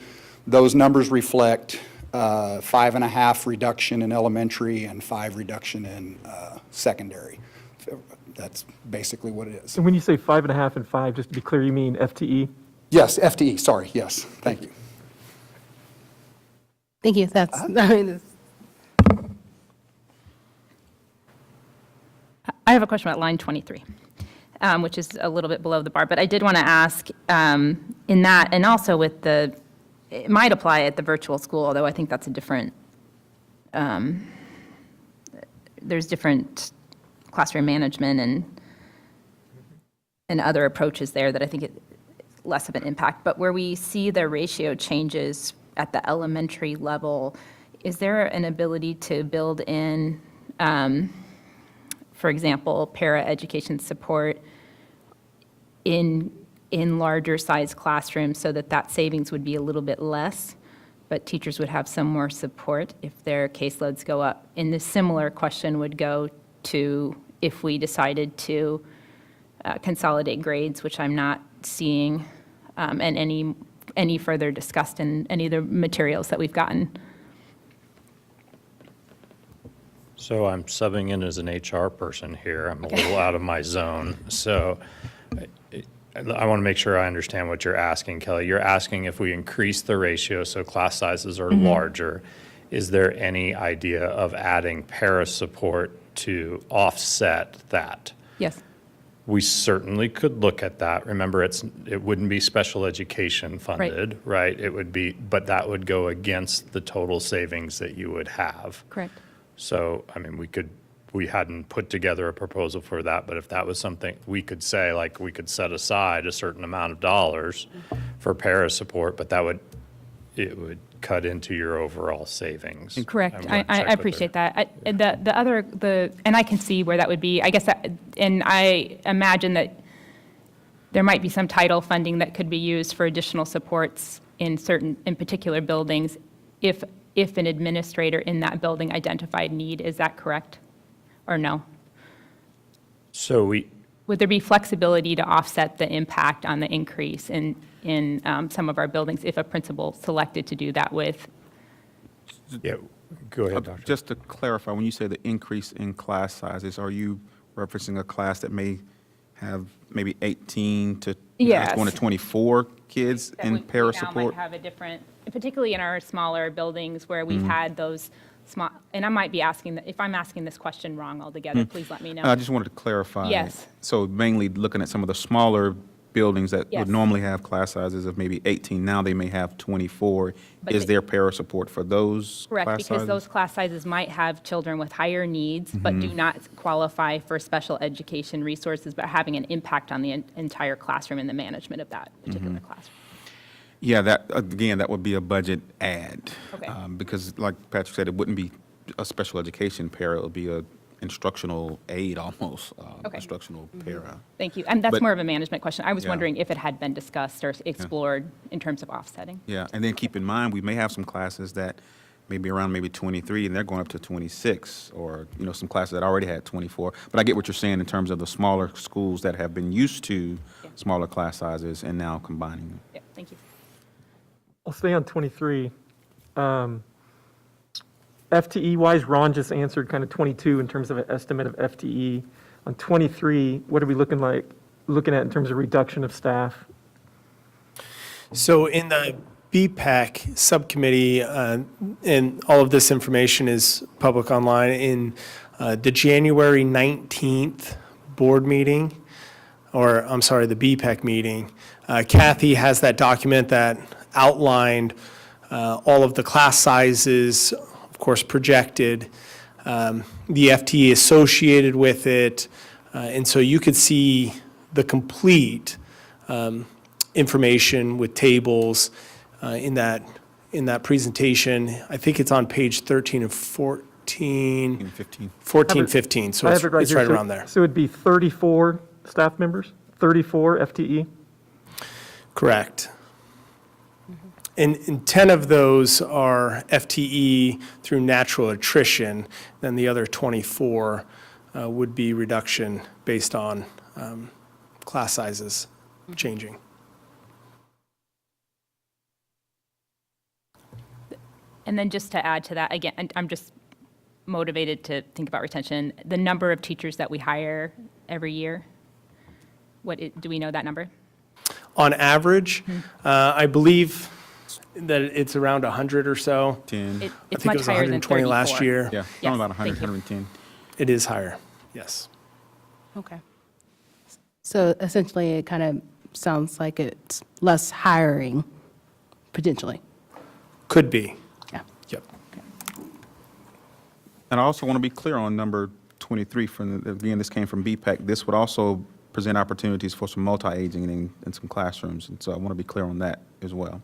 numbers reflect 5.5 reduction in elementary and 5 reduction in secondary. That's basically what it is. And when you say 5.5 and 5, just to be clear, you mean FTE? Yes, FTE, sorry, yes, thank you. Thank you. That's, I have a question about line 23, which is a little bit below the bar, but I did want to ask in that, and also with it might apply at the virtual school, although I think that's a different, there's different classroom management and other approaches there that I think it's less of an impact. But where we see the ratio changes at the elementary level, is there an ability to build in, for example, para-education support in larger size classrooms so that savings would be a little bit less, but teachers would have some more support if their caseloads go up? And the similar question would go to if we decided to consolidate grades, which I'm not seeing and any further discussed in any of the materials that we've gotten. So I'm subbing in as an HR person here. I'm a little out of my zone. So I want to make sure I understand what you're asking, Kelly. You're asking if we increase the ratio so class sizes are larger, is there any idea of adding para support to offset that? Yes. We certainly could look at that. Remember, it wouldn't be special education funded, right? It would be, but that would go against the total savings that you would have. Correct. So, I mean, we hadn't put together a proposal for that, but if that was something we could say, like we could set aside a certain amount of dollars for para support, but it would cut into your overall savings. Correct. I appreciate that. And I can see where that would be. I guess, and I imagine that there might be some title funding that could be used for additional supports in particular buildings if an administrator in that building identified need. Is that correct? Or no? So would there be flexibility to offset the impact on the increase in some of our buildings if a principal selected to do that with? Yeah, go ahead, Doctor. Just to clarify, when you say the increase in class sizes, are you referencing a class that may have maybe 18 to going to 24 kids in para support? Now might have a different, particularly in our smaller buildings where we've had those small, and I might be asking, if I'm asking this question wrong altogether, please let me know. I just wanted to clarify. Yes. So mainly looking at some of the smaller buildings that Yes. would normally have class sizes of maybe 18, now they may have 24. But Is there para support for those Correct, class because sizes? those class sizes might have children with higher needs, but do not qualify for special education resources, but having an impact on the entire classroom and the management of that particular classroom. Yeah, that would be a budget add. Okay. Because like Patrick said, it wouldn't be a special education para, it would be a instructional aid almost, Okay. instructional para. Thank you, and that's But- more of a management question. I was Yeah. wondering if it had been discussed or explored in terms of offsetting. Yeah, and then keep in mind, we may have some classes that may be around maybe 23, and they're going up to 26, or, some classes that already had 24. But I get what you're saying in terms of the smaller schools that have been used to smaller class sizes and now combining them. Yeah, thank you. I'll stay on 23. FTE-wise, Ron just answered kind of 22 in terms of an estimate of FTE. On 23, what are we looking at in terms of reduction of staff? So in the BPAC subcommittee, and all of this information is public online, in the January 19th board meeting, or I'm sorry, the BPAC meeting, Kathy has that document that outlined all of the class sizes, of course, projected, the FTE associated with it, and so you could see the complete information with tables in that presentation. I think it's on page 13 and 14. 15. 14, 15, so I it's have it right it's here. right So- around there. So it'd be 34 staff members, 34 FTE? Correct. And 10 of those are FTE through natural attrition, then the other 24 would be reduction based on class sizes changing. And then just to add to that, again, and I'm just motivated to think about retention, the number of teachers that we hire every year, do we know that number? On average, I believe that it's around 100 or so. 10. I It's think it much was higher than 120 last 34. year. Yeah, Yes, around about 100, thank you. 110. It is higher, yes. Okay. So essentially, it kind of sounds like it's less hiring, potentially. Could be. Yeah. Yep. And I also want to be clear on number 23, again, this came from BPAC. This would also present opportunities for some multi-aging in some classrooms, and so I want to be clear on that as well.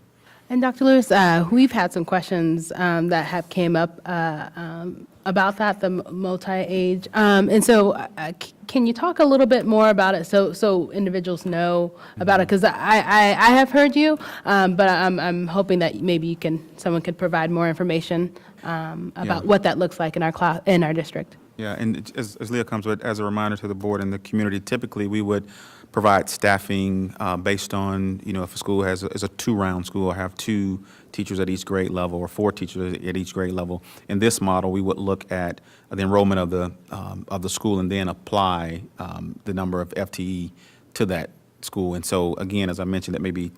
And Dr. Lewis, we've had some questions that have came up about that, the multi-age. And so can you talk a little bit more about it so individuals know about it? Because I have heard you, but I'm hoping that maybe someone could provide more information about what that looks like in our district. Yeah, and as Leah comes with, as a reminder to the board and the community, typically we would provide staffing based on, if a school is a two-round school, or have 2 teachers at each grade level or 4 teachers at each grade level. In this model, we would look at the enrollment of the school and then apply the number of FTE to that school. And so, again, as I mentioned, that may be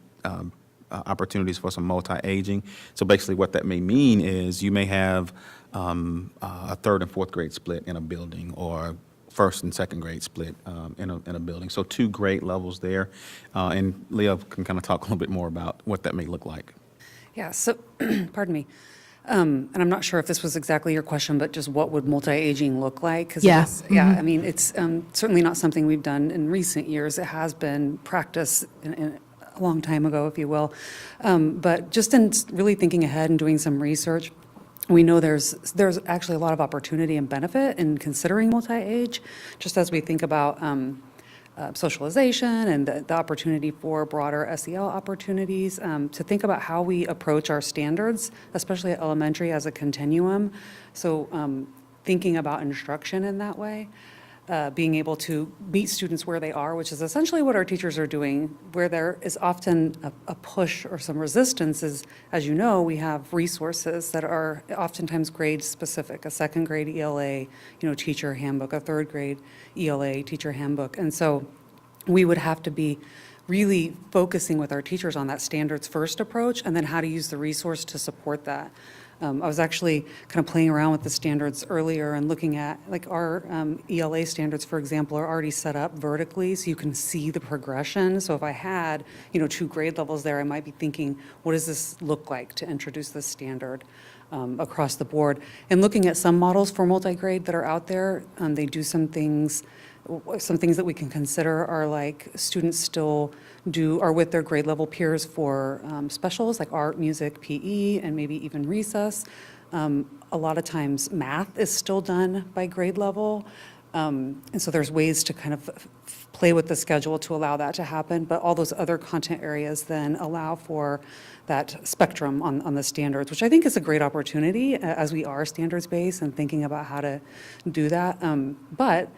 opportunities for some multi-aging. So basically what that may mean is you may have a 3rd and 4th grade split in a building, or 1st and 2nd grade split in a building. So 2 grade levels there. And Leah can kind of talk a little bit more about what that may look like. Yeah, so, pardon me. And I'm not sure if this was exactly your question, but just what would multi-aging look like? 'Cause Yeah. Yeah, I mean, it's certainly not something we've done in recent years. It has been practiced in a long time ago, if you will. But just in really thinking ahead and doing some research, we know there's actually a lot of opportunity and benefit in considering multi-age, just as we think about socialization and the opportunity for broader SEL opportunities, to think about how we approach our standards, especially at elementary as a continuum. So thinking about instruction in that way, being able to meet students where they are, which is essentially what our teachers are doing, where there is often a push or some resistance is, as you know, we have resources that are oftentimes grade specific, a 2nd grade ELA, teacher handbook, a 3rd grade ELA teacher handbook. And so we would have to be really focusing with our teachers on that standards first approach, and then how to use the resource to support that. I was actually kind of playing around with the standards earlier and looking at, like, our ELA standards, for example, are already set up vertically, so you can see the progression. So if I had, 2 grade levels there, I might be thinking, what does this look like to introduce this standard across the board? And looking at some models for multi-grade that are out there, they do some things that we can consider are like students still are with their grade level peers for specials like art, music, PE, and maybe even recess. A lot of times math is still done by grade level. And so there's ways to kind of play with the schedule to allow that to happen, but all those other content areas then allow for that spectrum on the standards, which I think is a great opportunity as we are standards-based and thinking about how to do that. But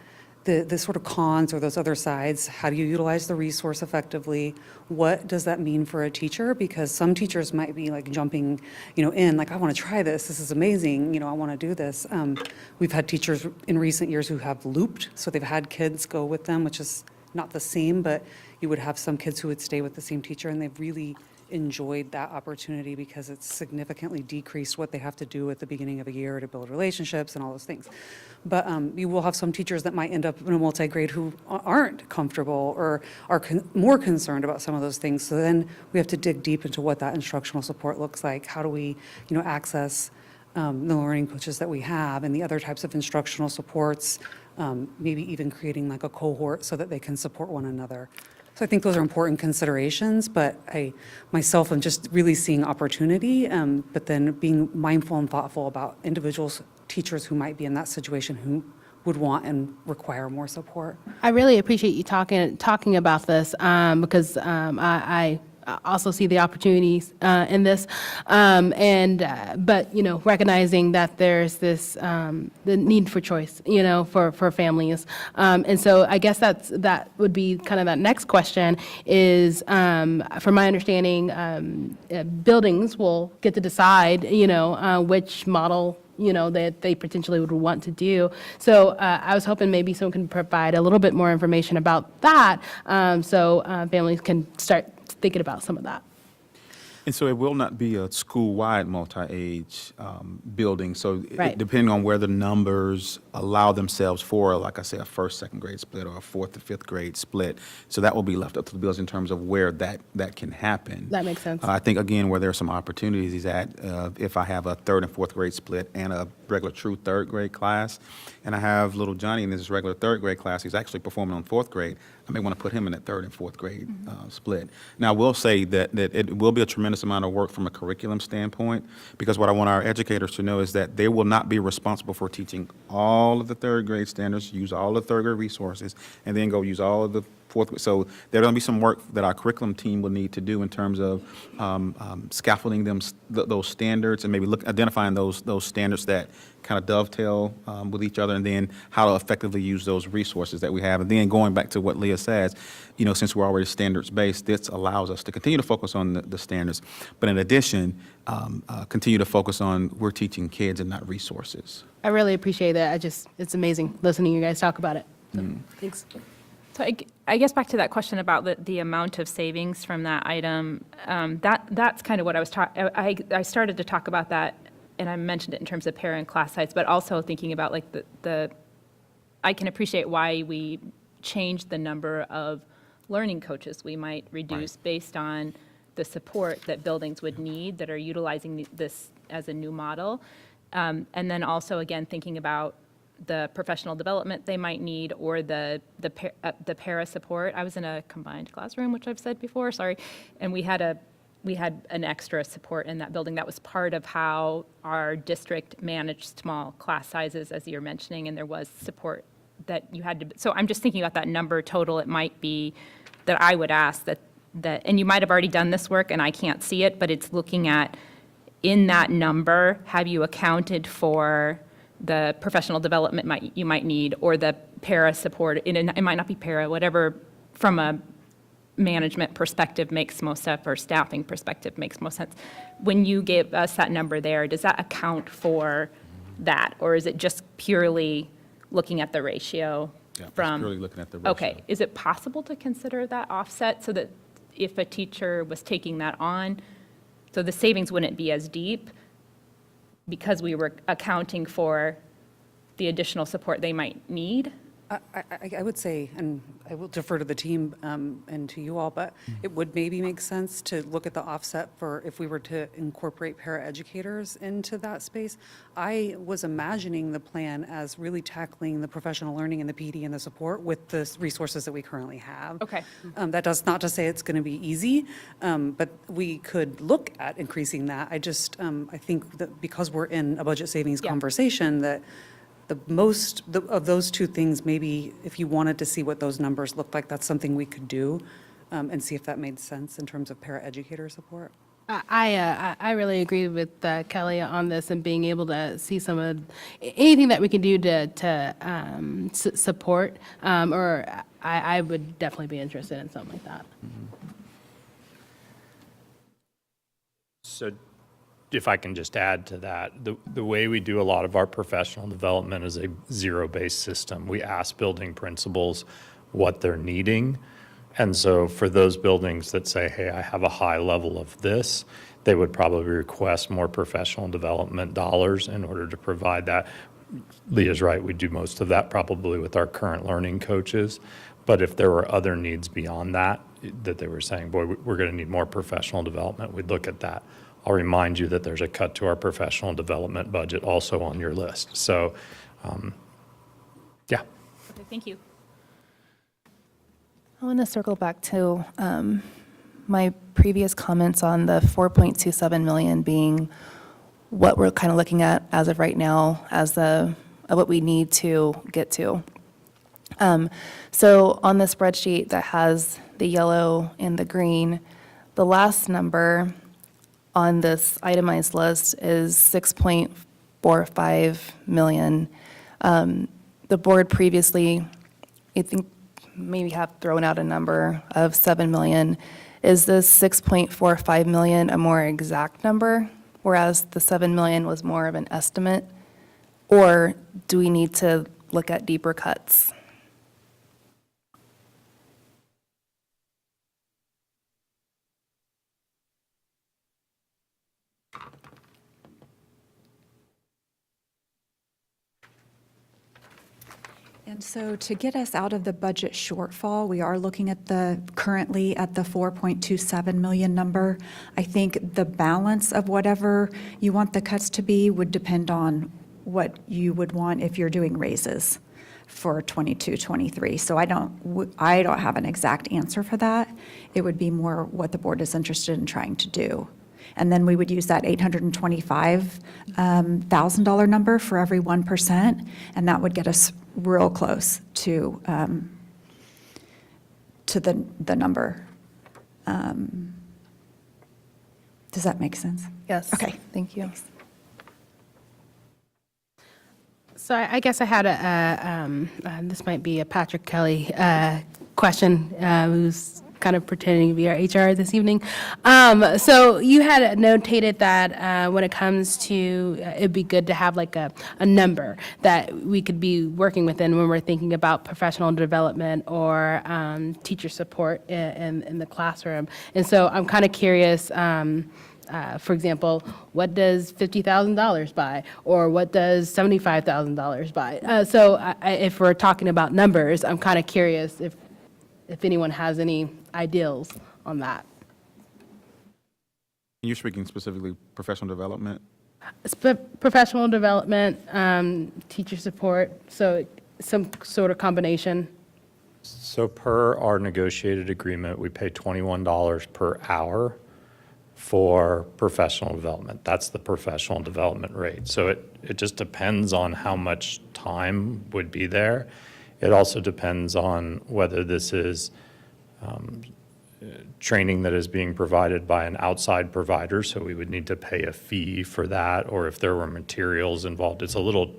the sort of cons or those other sides. How do you utilize the resource effectively? What does that mean for a teacher? Because some teachers might be like jumping, in, like, I want to try this. This is amazing. I want to do this. We've had teachers in recent years who have looped, so they've had kids go with them, which is not the same, but you would have some kids who would stay with the same teacher, and they've really enjoyed that opportunity because it's significantly decreased what they have to do at the beginning of a year to build relationships and all those things. But you will have some teachers that might end up in a multi-grade who aren't comfortable or are more concerned about some of those things. So then we have to dig deep into what that instructional support looks like. How do we, access the learning coaches that we have and the other types of instructional supports, maybe even creating like a cohort so that they can support one another. So I think those are important considerations, but I myself am just really seeing opportunity, but then being mindful and thoughtful about individuals, teachers who might be in that situation who would want and require more support. I really appreciate you talking about this because I also see the opportunities in this, but recognizing that there's this the need for choice, for families, and so I guess that would be kind of that next question is, from my understanding, buildings will get to decide, which model that they potentially would want to do. So I was hoping maybe someone can provide a little bit more information about that, so families can start thinking about some of that. And so it will not be a school-wide multi-age building. So Right. depending on where the numbers allow themselves for, like I say, a first, second grade split or a fourth to fifth grade split. So that will be left up to the buildings in terms of where that can happen. That makes sense. I think, again, where there are some opportunities is that if I have a third and fourth grade split and a regular true third grade class, and I have little Johnny in this regular third grade class, he's actually performing on fourth grade, I may want to put him in that third and fourth grade split. Now, I will say that it will be a tremendous amount of work from a curriculum standpoint, because what I want our educators to know is that they will not be responsible for teaching all of the third grade standards, use all the third grade resources, and then go use all of the fourth. So there's going to be some work that our curriculum team will need to do in terms of scaffolding those standards and maybe identifying those standards that kind of dovetail with each other, and then how to effectively use those resources that we have. And then going back to what Leah says, since we're already standards-based, this allows us to continue to focus on the standards, but in addition, continue to focus on we're teaching kids and not resources. I really appreciate that. It's amazing listening to you guys talk about it. So, thanks. So I guess back to that question about the amount of savings from that item, that's kind of what I was I started to talk about that, and I mentioned it in terms of parent and class size, but also thinking about like I can appreciate why we changed the number of learning coaches we might reduce based on the support that buildings would need that are utilizing this as a new model. And then also, again, thinking about the professional development they might need or the para support. I was in a combined classroom, which I've said before, sorry, and we had an extra support in that building. That was part of how our district managed small class sizes, as you're mentioning, and there was support that you had to, so I'm just thinking about that number total. It might be that I would ask that, and you might have already done this work and I can't see it, but it's looking at, in that number, have you accounted for the professional development you might need, or the para support? It might not be para, whatever from a management perspective makes most sense, or staffing perspective makes most sense. When you gave us that number there, does that account for that, or is it just purely looking at the ratio? Yeah, from purely looking at the ratio. Okay, is it possible to consider that offset so that if a teacher was taking that on, so the savings wouldn't be as deep because we were accounting for the additional support they might need? I would say, and I will defer to the team and to you all, but it would maybe make sense to look at the offset for if we were to incorporate paraeducators into that space. I was imagining the plan as really tackling the professional learning and the PD and the support with the resources that we currently have. Okay. That does not to say it's going to be easy, but we could look at increasing that. I think that because we're in a budget savings conversation, that the most of those two things, maybe if you wanted to see what those numbers look like, that's something we could do and see if that made sense in terms of paraeducator support. I really agree with Kelly on this and being able to see some of, anything that we can do to support, or I would definitely be interested in something like that. So if I can just add to that, the way we do a lot of our professional development is a zero-based system. We ask building principals what they're needing. And so for those buildings that say, hey, I have a high level of this, they would probably request more professional development dollars in order to provide that. Leah's right, we do most of that probably with our current learning coaches. But if there were other needs beyond that, that they were saying, boy, we're going to need more professional development, we'd look at that. I'll remind you that there's a cut to our professional development budget also on your list. So, yeah. Okay, thank you. I want to circle back to my previous comments on the 4.27 million being what we're kind of looking at as of right now as what we need to get to. So on the spreadsheet that has the yellow and the green, the last number on this itemized list is 6.45 million. The board previously, I think, maybe have thrown out a number of 7 million. Is this 6.45 million a more exact number, whereas the 7 million was more of an estimate? Or do we need to look at deeper cuts? And so to get us out of the budget shortfall, we are looking at currently at the 4.27 million number. I think the balance of whatever you want the cuts to be would depend on what you would want if you're doing raises for 22, 23. So I don't have an exact answer for that. It would be more what the board is interested in trying to do. And then we would use that $825,000 number for every 1%, and that would get us real close to the number. Does that make sense? Yes. Okay. Thank you. So I guess I had this might be a Patrick Kelly question, who's kind of pretending to be our HR this evening. So you had notated that when it comes to, it'd be good to have like a number that we could be working within when we're thinking about professional development or teacher support in the classroom. And so I'm kind of curious, for example, what does $50,000 buy, or what does $75,000 buy? So if we're talking about numbers, I'm kind of curious if anyone has any ideals on that. You're speaking specifically professional development? Professional development, teacher support, so some sort of combination. So per our negotiated agreement, we pay $21 per hour for professional development. That's the professional development rate. So it just depends on how much time would be there. It also depends on whether this is training that is being provided by an outside provider, so we would need to pay a fee for that, or if there were materials involved. It's a little,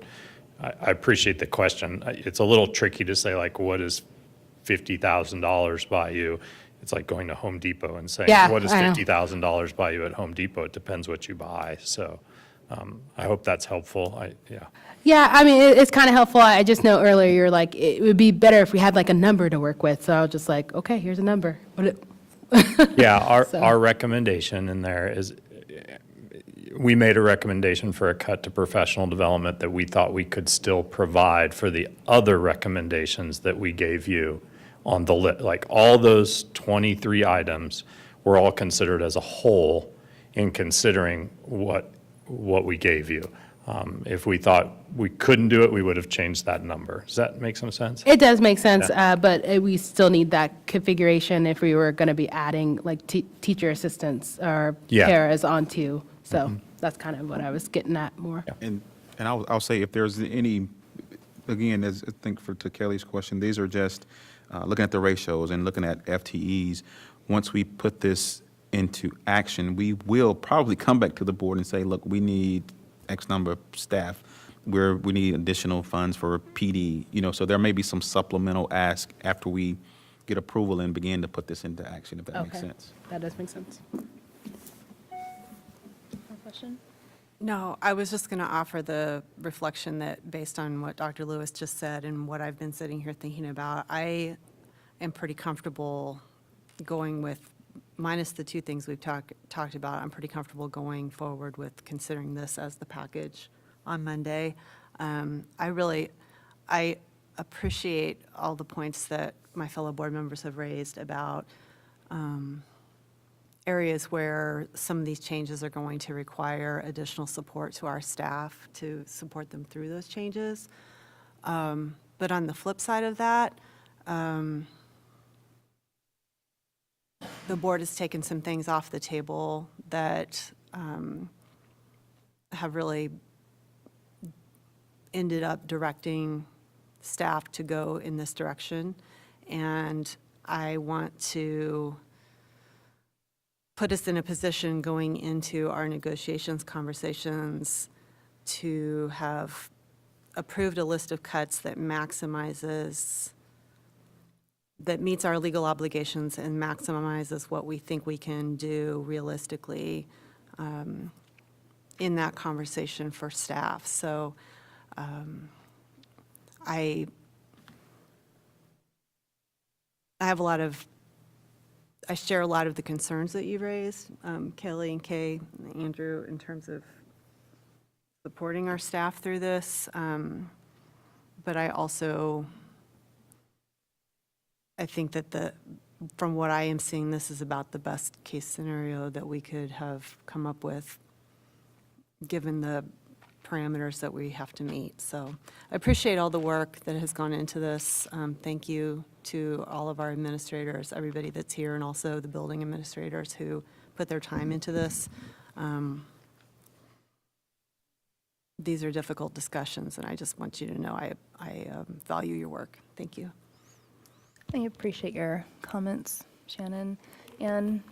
I appreciate the question. It's a little tricky to say, like, what does $50,000 buy you? It's like going to Home Depot and saying, Yeah, what does I know. $50,000 buy you at Home Depot? It depends what you buy. So I hope that's helpful. Yeah. Yeah, I mean, it's kind of helpful. I just know earlier you're like, it would be better if we had like a number to work with. So I was just like, okay, here's a number. Yeah, So- our recommendation in there is, we made a recommendation for a cut to professional development that we thought we could still provide for the other recommendations that we gave you on the list. Like, all those 23 items were all considered as a whole in considering what we gave you. If we thought we couldn't do it, we would have changed that number. Does that make some sense? It does make sense, but we still need that configuration if we were going to be adding like teacher assistants or Yeah. paras onto. So that's kind of what I was getting at more. And I'll say, if there's any, again, as I think to Kelly's question, these are just looking at the ratios and looking at FTEs. Once we put this into action, we will probably come back to the board and say, look, we need X number of staff, we need additional funds for PD, so there may be some supplemental ask after we get approval and begin to put this into action, if that makes Okay. sense. That does make sense. Question? No, I was just going to offer the reflection that based on what Dr. Lewis just said and what I've been sitting here thinking about, I am pretty comfortable going with, minus the two things we've talked about, I'm pretty comfortable going forward with considering this as the package on Monday. I appreciate all the points that my fellow board members have raised about areas where some of these changes are going to require additional support to our staff to support them through those changes. But on the flip side of that, the board has taken some things off the table that have really ended up directing staff to go in this direction. And I want to put us in a position going into our negotiations conversations to have approved a list of cuts that maximizes, that meets our legal obligations and maximizes what we think we can do realistically in that conversation for staff. So I share a lot of the concerns that you've raised, Kelly and Kay and Andrew, in terms of supporting our staff through this. But I think that from what I am seeing, this is about the best case scenario that we could have come up with, given the parameters that we have to meet. So I appreciate all the work that has gone into this. Thank you to all of our administrators, everybody that's here, and also the building administrators who put their time into this. These are difficult discussions, and I just want you to know I value your work. Thank you. I appreciate your comments, Shannon. And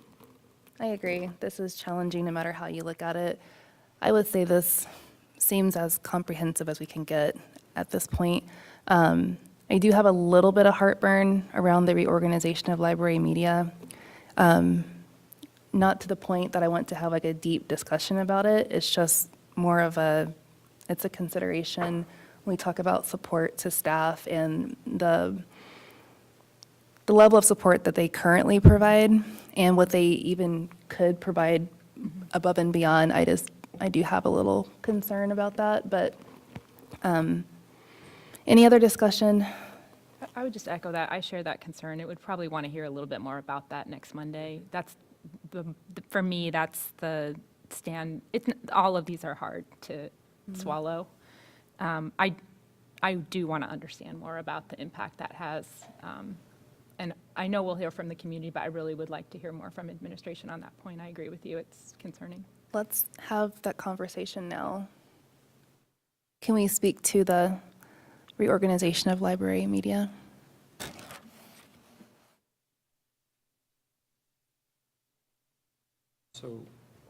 I agree, this is challenging no matter how you look at it. I would say this seems as comprehensive as we can get at this point. I do have a little bit of heartburn around the reorganization of library media. Not to the point that I want to have like a deep discussion about it. It's just more of it's a consideration when we talk about support to staff and the level of support that they currently provide and what they even could provide above and beyond. I do have a little concern about that, but any other discussion? I would just echo that. I share that concern. It would probably want to hear a little bit more about that next Monday. That's for me, that's the stand. All of these are hard to swallow. I do want to understand more about the impact that has. And I know we'll hear from the community, but I really would like to hear more from administration on that point. I agree with you. It's concerning. Let's have that conversation now. Can we speak to the reorganization of library media? So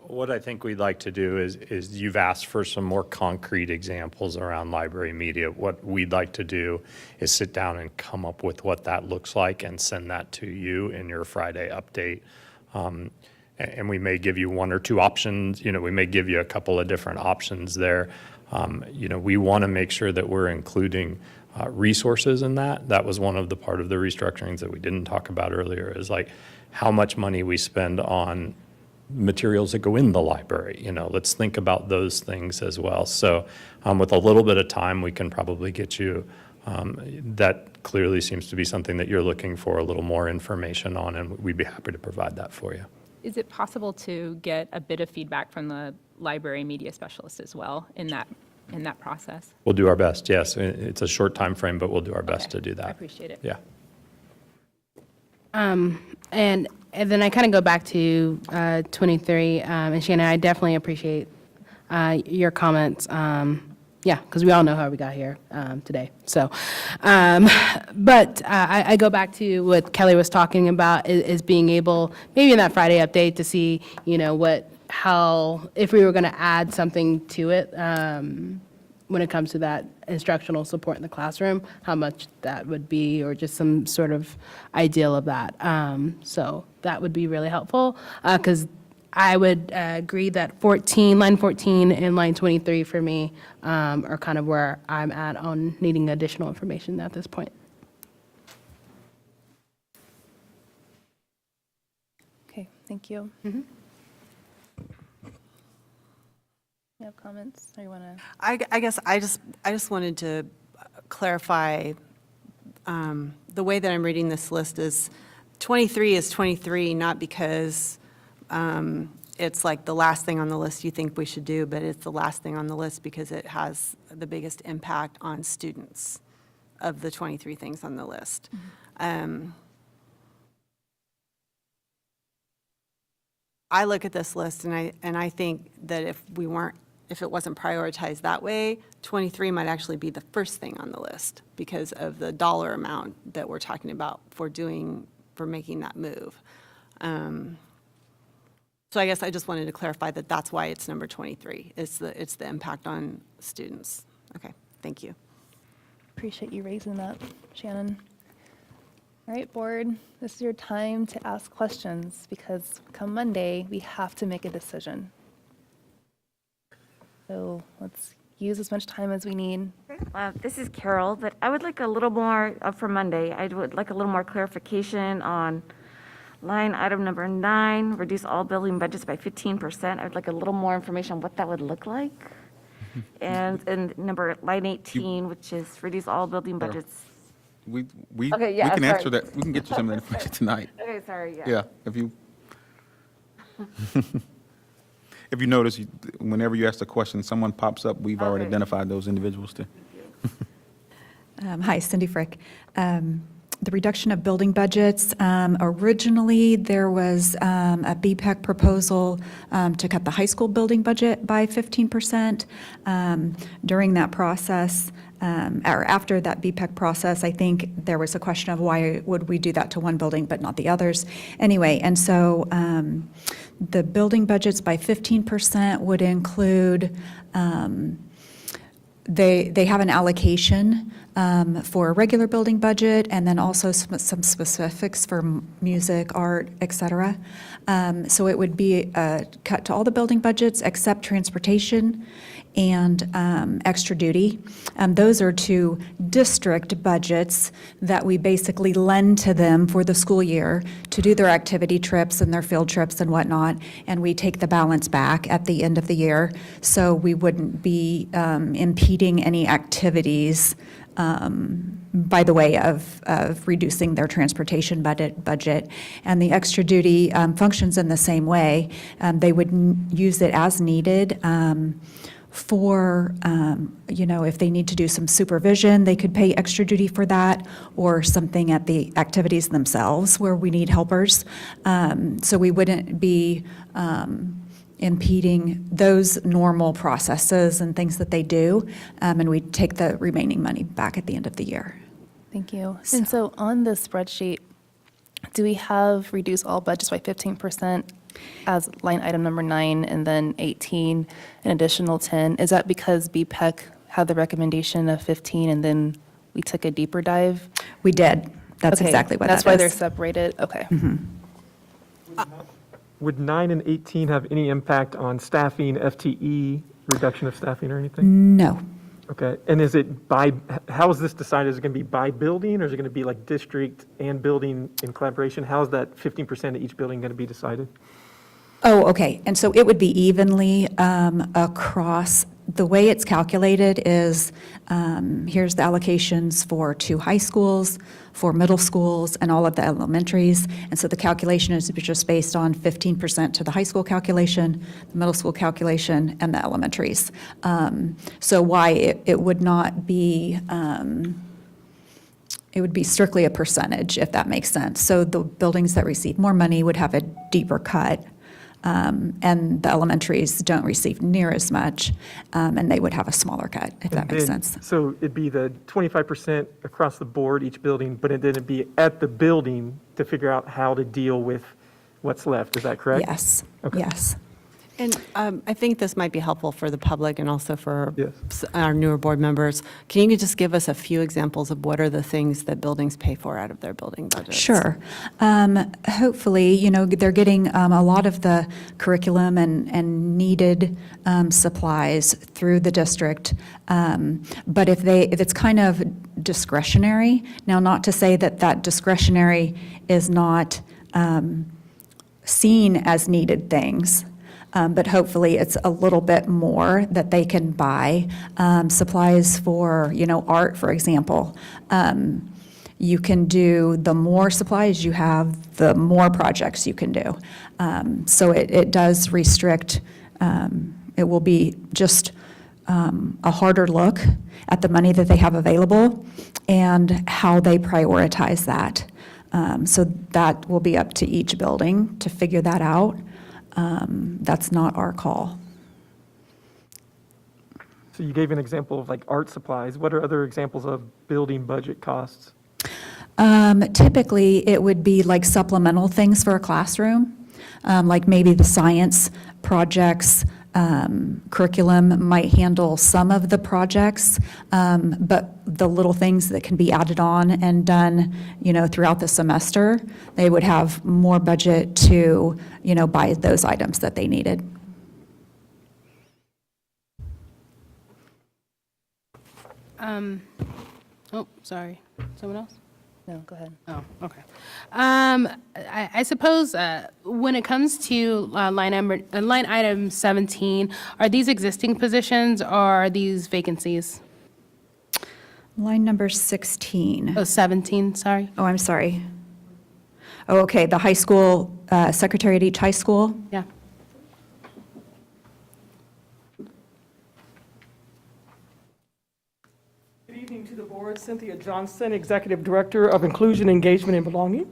what I think we'd like to do is you've asked for some more concrete examples around library media. What we'd like to do is sit down and come up with what that looks like and send that to you in your Friday update. And we may give you one or two options. We may give you a couple of different options there. We want to make sure that we're including resources in that. That was one of the part of the restructurings that we didn't talk about earlier, is like how much money we spend on materials that go in the library. Let's think about those things as well. So with a little bit of time, we can probably get you, that clearly seems to be something that you're looking for a little more information on, and we'd be happy to provide that for you. Is it possible to get a bit of feedback from the library media specialist as well in that process? We'll do our best, yes. It's a short time frame, but we'll do our best to do that. I appreciate it. Yeah. And then I kind of go back to 23, and Shannon, I definitely appreciate your comments. Yeah, because we all know how we got here today. So, but I go back to what Kelly was talking about is being able, maybe in that Friday update, to see, how, if we were going to add something to it when it comes to that instructional support in the classroom, how much that would be, or just some sort of ideal of that. So that would be really helpful, because I would agree that line 14 and line 23 for me are kind of where I'm at on needing additional information at this point. Okay, thank you. You have comments, or you want to? I guess I just wanted to clarify, the way that I'm reading this list is 23 is 23, not because it's like the last thing on the list you think we should do, but it's the last thing on the list because it has the biggest impact on students of the 23 things on the list. I look at this list and I think that if it wasn't prioritized that way, 23 might actually be the first thing on the list because of the dollar amount that we're talking about for making that move. So I guess I just wanted to clarify that that's why it's number 23. It's the impact on students. Okay, thank you. Appreciate you raising that, Shannon. All right, board, this is your time to ask questions because come Monday, we have to make a decision. So let's use as much time as we need. This is Carol, but I would like a little more, for Monday, I would like a little more clarification on line item number 9, reduce all building budgets by 15%. I would like a little more information on what that would look like. And line 18, which is reduce all building budgets. We Okay, yeah, can sorry. answer that. We can get you some of that information tonight. Okay, sorry, yeah. Yeah, if you notice, whenever you ask a question, someone pops up, we've already Okay. identified those individuals too. Hi, Cindy Frick. The reduction of building budgets, originally, there was a BPEC proposal to cut the high school building budget by 15%. During that process, or after that BPEC process, I think there was a question of why would we do that to one building but not the others. Anyway, and so the building budgets by 15% would include, they have an allocation for a regular building budget, and then also some specifics for music, art, et cetera. So it would be a cut to all the building budgets except transportation and extra duty. Those are two district budgets that we basically lend to them for the school year to do their activity trips and their field trips and whatnot, and we take the balance back at the end of the year. So we wouldn't be impeding any activities by the way of reducing their transportation budget. And the extra duty functions in the same way. They would use it as needed for, if they need to do some supervision, they could pay extra duty for that, or something at the activities themselves where we need helpers. So we wouldn't be impeding those normal processes and things that they do, and we'd take the remaining money back at the end of the year. Thank you. And so on this spreadsheet, do we have reduce all budgets by 15% as line item number 9, and then 18, an additional 10? Is that because BPEC had the recommendation of 15 and then we took a deeper dive? We did. That's Okay, exactly what that is. That's why they're separated? Okay. Would 9 and 18 have any impact on staffing, FTE, reduction of staffing or anything? No. Okay, and how is this decided? Is it going to be by building, or is it going to be like district and building in collaboration? How is that 15% of each building going to be decided? Oh, okay. And so it would be evenly across. The way it's calculated is, here's the allocations for 2 high schools, 4 middle schools, and all of the elementaries. And so the calculation is just based on 15% to the high school calculation, the middle school calculation, and the elementaries. So why it would not be, it would be strictly a percentage, if that makes sense. So the buildings that receive more money would have a deeper cut. and the elementaries don't receive near as much, and they would have a smaller cut, if that makes then- sense. So it'd be the 25% across the board, each building, but then it'd be at the building to figure out how to deal with what's left. Is that correct? Yes, Okay. yes. And I think this might be helpful for the public and also for Yes. our newer board members. Can you just give us a few examples of what are the things that buildings pay for out of their building budgets? Sure. Hopefully, they're getting a lot of the curriculum and needed supplies through the district. But if it's kind of discretionary, now not to say that discretionary is not seen as needed things, but hopefully it's a little bit more that they can buy. Supplies for, art, for example. You can do, the more supplies you have, the more projects you can do. So it does restrict, it will be just a harder look at the money that they have available and how they prioritize that. So that will be up to each building to figure that out. That's not our call. So you gave an example of like art supplies. What are other examples of building budget costs? Typically, it would be like supplemental things for a classroom, like maybe the science projects, curriculum might handle some of the projects, but the little things that can be added on and done, throughout the semester, they would have more budget to, buy those items that they needed. Oh, sorry. Someone else? No, go ahead. Oh, okay. I suppose when it comes to line item 17, are these existing positions or are these vacancies? Line number 16. Oh, 17, sorry. Oh, I'm sorry. Oh, okay, the high school, secretary at each high school. Yeah. Good evening to the board. Cynthia Johnson, Executive Director of Inclusion, Engagement, and Belonging.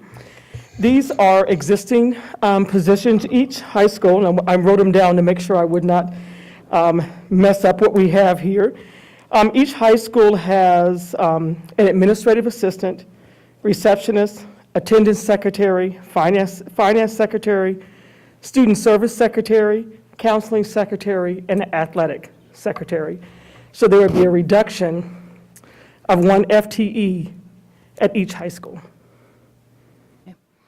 These are existing positions. Each high school, and I wrote them down to make sure I would not mess up what we have here. Each high school has an administrative assistant, receptionist, attendance secretary, finance secretary, student service secretary, counseling secretary, and athletic secretary. So there would be a reduction of 1 FTE at each high school.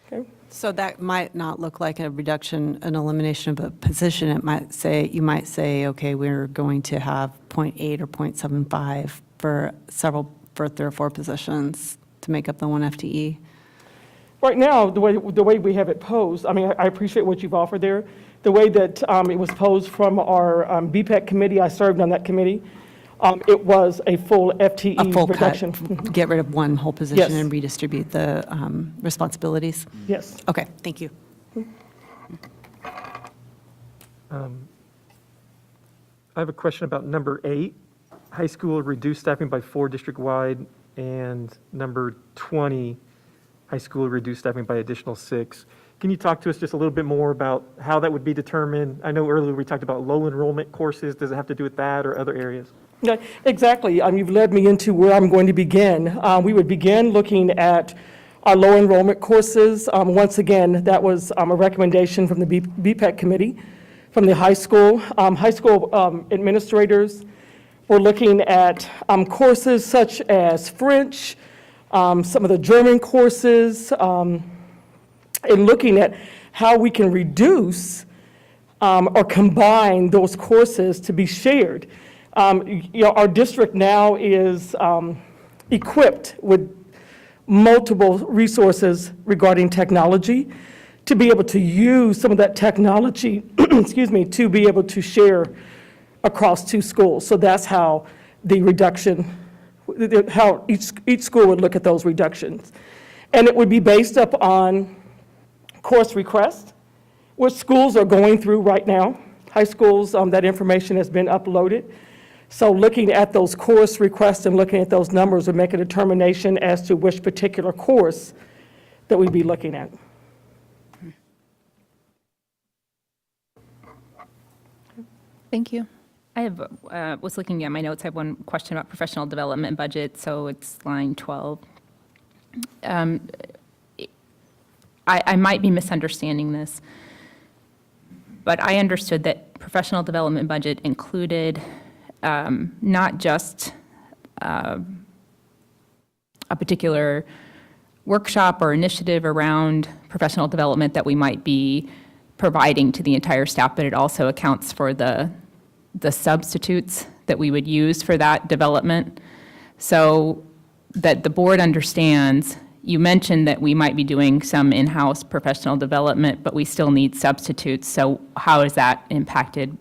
Okay. So that might not look like a reduction, an elimination of a position. You might say, okay, we're going to have 0.8 or 0.75 for 3 or 4 positions to make up the 1 FTE. Right now, the way we have it posed, I appreciate what you've offered there. The way that it was posed from our BPEC committee, I served on that committee, it was a full FTE A full reduction. cut, get rid of one whole position Yes. and redistribute the responsibilities? Yes. Okay, thank you. I have a question about number 8, high school reduced staffing by 4 district-wide, and number 20, high school reduced staffing by additional 6. Can you talk to us just a little bit more about how that would be determined? I know earlier we talked about low enrollment courses. Does it have to do with that or other areas? Yeah, exactly. You've led me into where I'm going to begin. We would begin looking at our low enrollment courses. Once again, that was a recommendation from the BPEC committee, from the high school. High school administrators were looking at courses such as French, some of the German courses, and looking at how we can reduce or combine those courses to be shared. Our district now is equipped with multiple resources regarding technology to be able to use some of that technology, excuse me, to be able to share across 2 schools. So that's how the reduction, how each school would look at those reductions. And it would be based up on course requests, which schools are going through right now. High schools, that information has been uploaded. So looking at those course requests and looking at those numbers would make a determination as to which particular course that we'd be looking at. Thank you. I have, was looking at my notes, I have one question about professional development budget, so it's line 12. I might be misunderstanding this, but I understood that professional development budget included not just a particular workshop or initiative around professional development that we might be providing to the entire staff, but it also accounts for the substitutes that we would use for that development. So that the board understands, you mentioned that we might be doing some in-house professional development, but we still need substitutes. So how is that impacted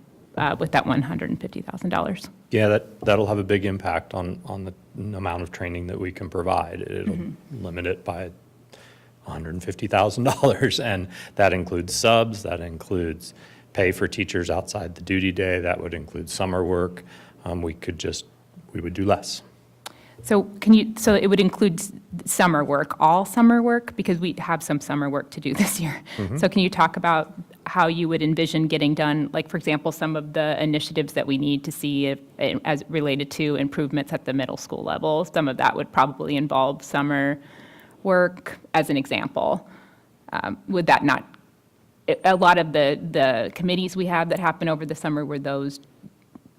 with that $150,000? Yeah, that'll have a big impact on the amount of training that we can provide. It'll limit it by $150,000, and that includes subs, that includes pay for teachers outside the duty day, that would include summer work. We would do less. So so it would include summer work, all summer work, because we have some summer work to do this year. So can you talk about how you would envision getting done, like, for example, some of the initiatives that we need to see as related to improvements at the middle school level? Some of that would probably involve summer work, as an example. Would that not, a lot of the committees we have that happen over the summer, were those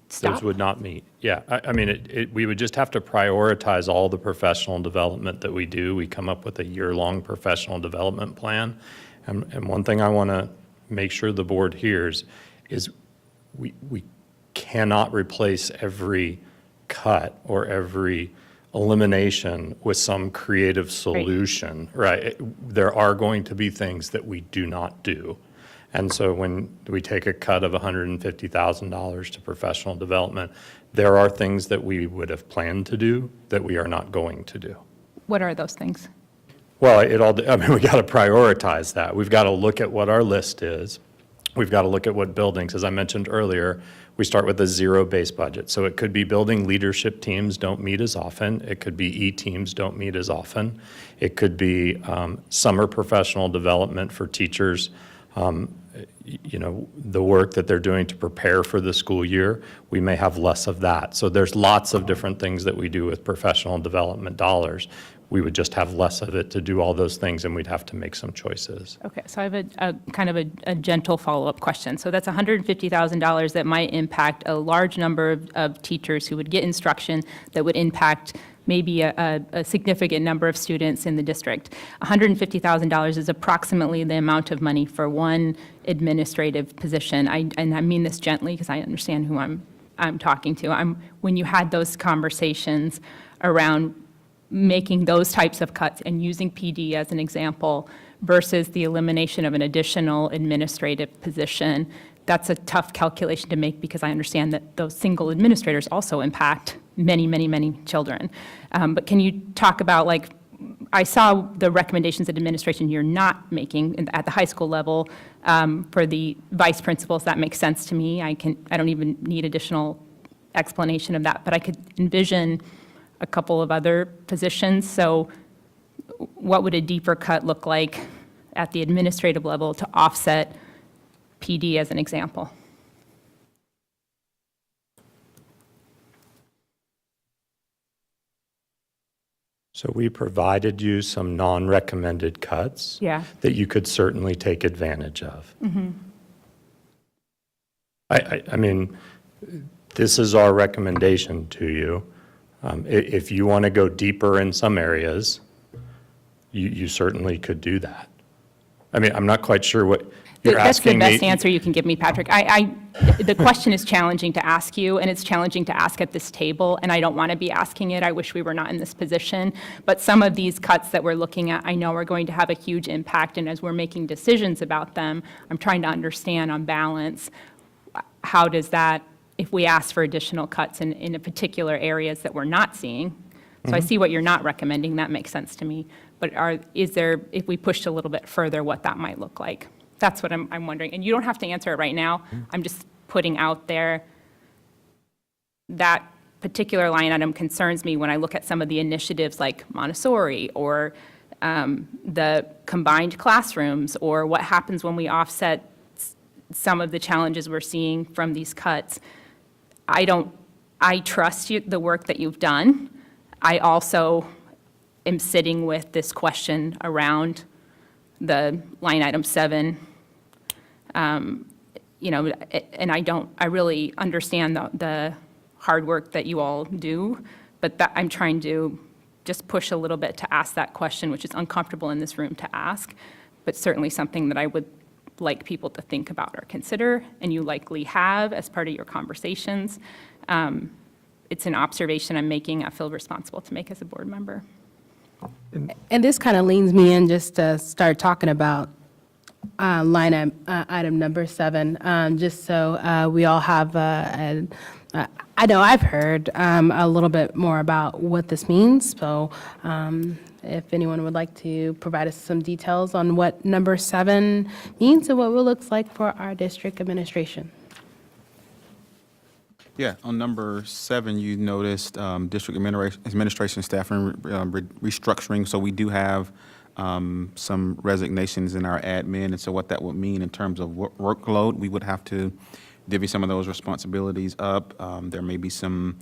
stopped? Those would not meet. Yeah, I mean, we would just have to prioritize all the professional development that we do. We come up with a year-long professional development plan. And one thing I want to make sure the board hears is we cannot replace every cut or every elimination with some creative solution, right? There are going to be things that we do not do. And so when we take a cut of $150,000 to professional development, there are things that we would have planned to do that we are not going to do. What are those things? Well, we got to prioritize that. We've got to look at what our list is. We've got to look at what buildings, as I mentioned earlier, we start with a zero-based budget. So it could be building leadership teams don't meet as often. It could be E-teams don't meet as often. It could be summer professional development for teachers, the work that they're doing to prepare for the school year. We may have less of that. So there's lots of different things that we do with professional development dollars. We would just have less of it to do all those things, and we'd have to make some choices. Okay, so I have a kind of a gentle follow-up question. So that's $150,000 that might impact a large number of teachers who would get instruction that would impact maybe a significant number of students in the district. $150,000 is approximately the amount of money for one administrative position. And I mean this gently because I understand who I'm talking to. When you had those conversations around making those types of cuts and using PD as an example versus the elimination of an additional administrative position, that's a tough calculation to make because I understand that those single administrators also impact many, many, many children. But can you talk about, like, I saw the recommendations that administration you're not making at the high school level for the vice principals. That makes sense to me. I don't even need additional explanation of that, but I could envision a couple of other positions. So what would a deeper cut look like at the administrative level to offset PD as an example? So we provided you some non-recommended cuts that you could certainly take advantage of. I mean, this is our recommendation to you. If you want to go deeper in some areas, you certainly could do that. I mean, I'm not quite sure what you're asking me. That's the best answer you can give me, Patrick. The question is challenging to ask you, and it's challenging to ask at this table, and I don't want to be asking it. I wish we were not in this position. But some of these cuts that we're looking at, I know are going to have a huge impact, and as we're making decisions about them, I'm trying to understand on balance, how does that, if we ask for additional cuts in particular areas that we're not seeing. So I see what you're not recommending, that makes sense to me. But is there, if we pushed a little bit further, what that might look like? That's what I'm wondering. And you don't have to answer it right now. I'm just putting out there that particular line item concerns me when I look at some of the initiatives like Montessori or the combined classrooms, or what happens when we offset some of the challenges we're seeing from these cuts. I trust you, the work that you've done. I also am sitting with this question around the line item 7. You know, and I really understand the hard work that you all do, but that I'm trying to just push a little bit to ask that question, which is uncomfortable in this room to ask, but certainly something that I would like people to think about or consider, and you likely have as part of your conversations. It's an observation I'm making, I feel responsible to make as a board member. And this kind of leans me in just to start talking about item number 7, just so we all have, I know I've heard a little bit more about what this means, so if anyone would like to provide us some details on what number 7 means and what it looks like for our district administration. Yeah, on number 7, you noticed district administration staff and restructuring. So we do have some resignations in our admin. And so what that would mean in terms of workload, we would have to divvy some of those responsibilities up. There may be some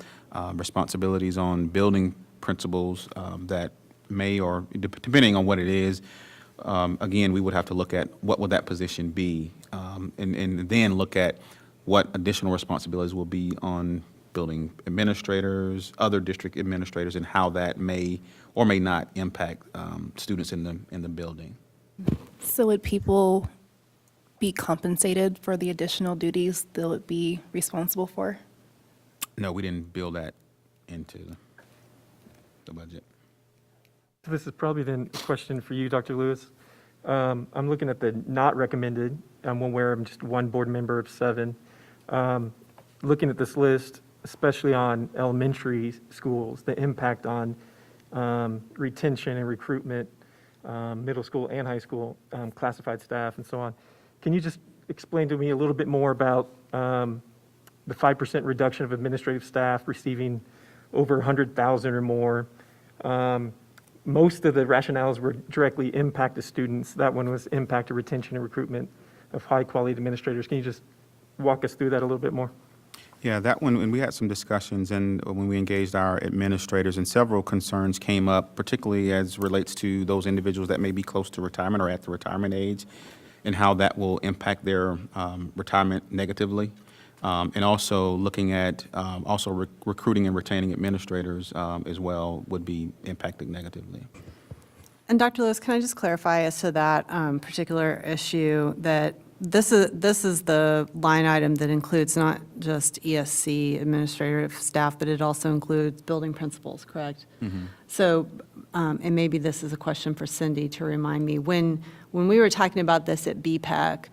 responsibilities on building principals that may, or depending on what it is, again, we would have to look at what would that position be, and then look at what additional responsibilities will be on building administrators, other district administrators, and how that may or may not impact students in the building. So would people be compensated for the additional duties they'll be responsible for? No, we didn't build that into the budget. This is probably then a question for you, Dr. Lewis. I'm looking at the not recommended. I'm aware I'm just one board member of 7. Looking at this list, especially on elementary schools, the impact on retention and recruitment, middle school and high school, classified staff and so on. Can you just explain to me a little bit more about the 5% reduction of administrative staff receiving over 100,000 or more? Most of the rationales were directly impact to students. That one was impact to retention and recruitment of high-quality administrators. Can you just walk us through that a little bit more? Yeah, that one, and we had some discussions, and when we engaged our administrators, and several concerns came up, particularly as relates to those individuals that may be close to retirement or at the retirement age, and how that will impact their retirement negatively. And also looking at recruiting and retaining administrators as well would be impacted negatively. And Dr. Lewis, can I just clarify as to that particular issue, that this is the line item that includes not just ESC administrative staff, but it also includes building principals, correct? Mm-hmm. So, and maybe this is a question for Cindy to remind me, when we were talking about this at BPEC,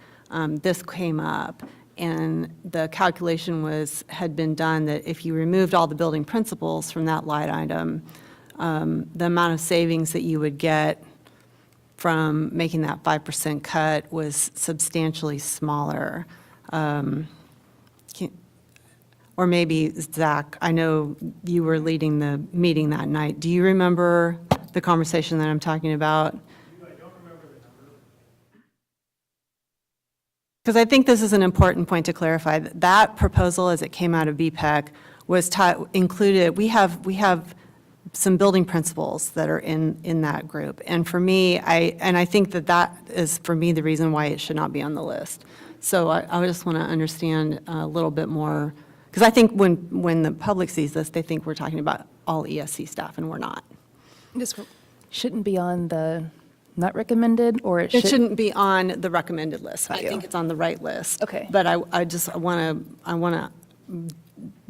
this came up, and the calculation had been done that if you removed all the building principals from that line item, the amount of savings that you would get from making that 5% cut was substantially smaller. Or maybe, Zach, I know you were leading the meeting that night. Do you remember the conversation that I'm talking about? Because I think this is an important point to clarify. That proposal, as it came out of BPEC, was included, we have some building principles that are in that group. And for me, I think that is, for me, the reason why it should not be on the list. So I just want to understand a little bit more, because I think when the public sees this, they think we're talking about all ESC staff, and we're not. This shouldn't be on the not recommended, or It shouldn't be on the recommended list. I think it's on the right list. Okay. But I just want to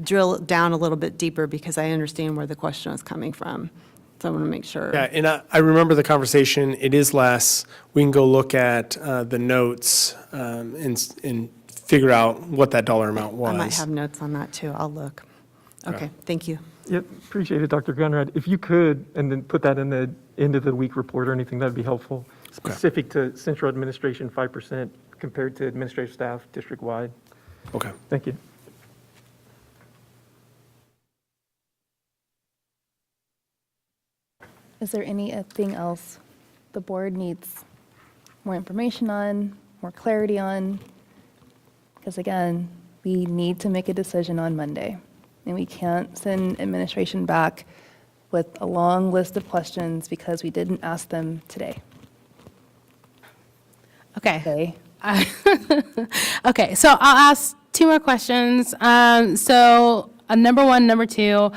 drill down a little bit deeper, because I understand where the question is coming from. So I want to make sure. Yeah, and I remember the conversation. It is less. We can go look at the notes and figure out what that dollar amount was. I might have notes on that, too. I'll look. Okay, thank you. Yep, appreciate it, Dr. Conrad. If you could, and then put that in the end of the week report or anything, that'd be helpful. Specific to central administration, 5% compared to administrative staff district-wide. Okay. Thank you. Is there anything else the board needs more information on, more clarity on? Because again, we need to make a decision on Monday. And we can't send administration back with a long list of questions because we didn't ask them today. Okay. Okay, so I'll ask two more questions. Number one, number two,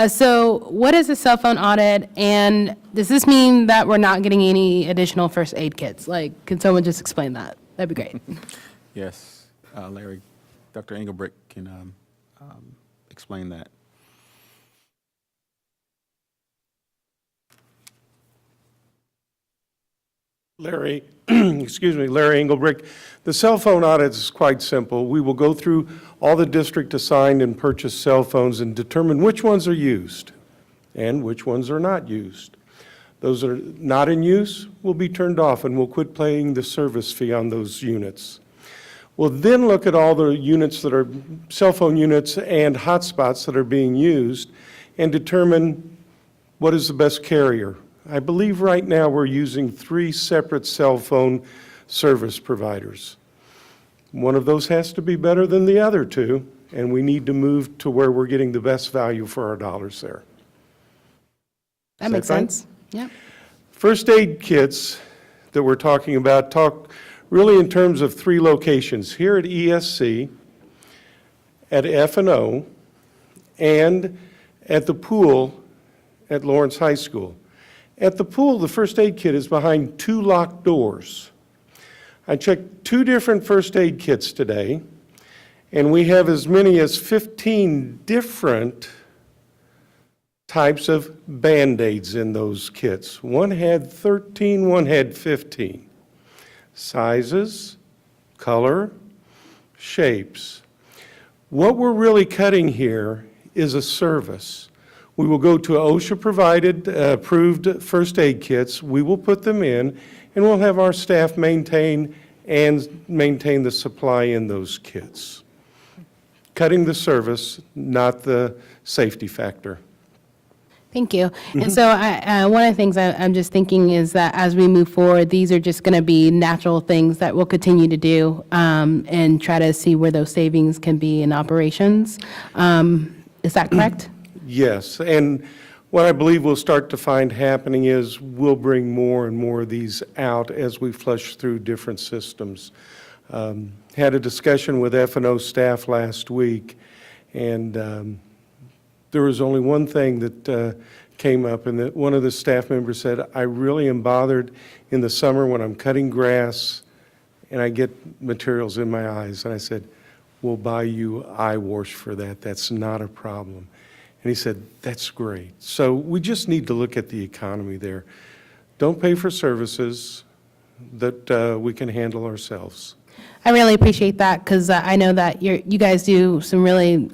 so what is a cell phone audit, and does this mean that we're not getting any additional first aid kits? Like, can someone just explain that? That'd be great. Yes, Larry, Dr. Engelbrick can explain that. Larry, excuse me, Larry Engelbrick. The cell phone audit is quite simple. We will go through all the district-assigned and purchased cell phones and determine which ones are used and which ones are not used. Those that are not in use will be turned off, and we'll quit paying the service fee on those units. We'll then look at all the units that are cell phone units and hotspots that are being used and determine what is the best carrier. I believe right now we're using 3 separate cell phone service providers. One of those has to be better than the other 2, and we need to move to where we're getting the best value for our dollars there. That makes sense. Yeah. First aid kits that we're talking about talk really in terms of 3 locations, here at ESC, at F&O, and at the pool at Lawrence High School. At the pool, the first aid kit is behind 2 locked doors. I checked 2 different first aid kits today, and we have as many as 15 different types of Band-Aids in those kits. One had 13, one had 15. Sizes, color, shapes. What we're really cutting here is a service. We will go to OSHA-provided, approved first aid kits. We will put them in, and we'll have our staff maintain the supply in those kits. Cutting the service, not the safety factor. Thank you. And so one of the things I'm just thinking is that as we move forward, these are just going to be natural things that we'll continue to do and try to see where those savings can be in operations. Is that correct? Yes, and what I believe we'll start to find happening is we'll bring more and more of these out as we flush through different systems. Had a discussion with F&O staff last week, and there was only one thing that came up, and that one of the staff members said, I really am bothered in the summer when I'm cutting grass and I get materials in my eyes. And I said, we'll buy you eye wash for that. That's not a problem. And he said, that's great. So we just need to look at the economy there. Don't pay for services that we can handle ourselves. I really appreciate that because I know that you guys do some really,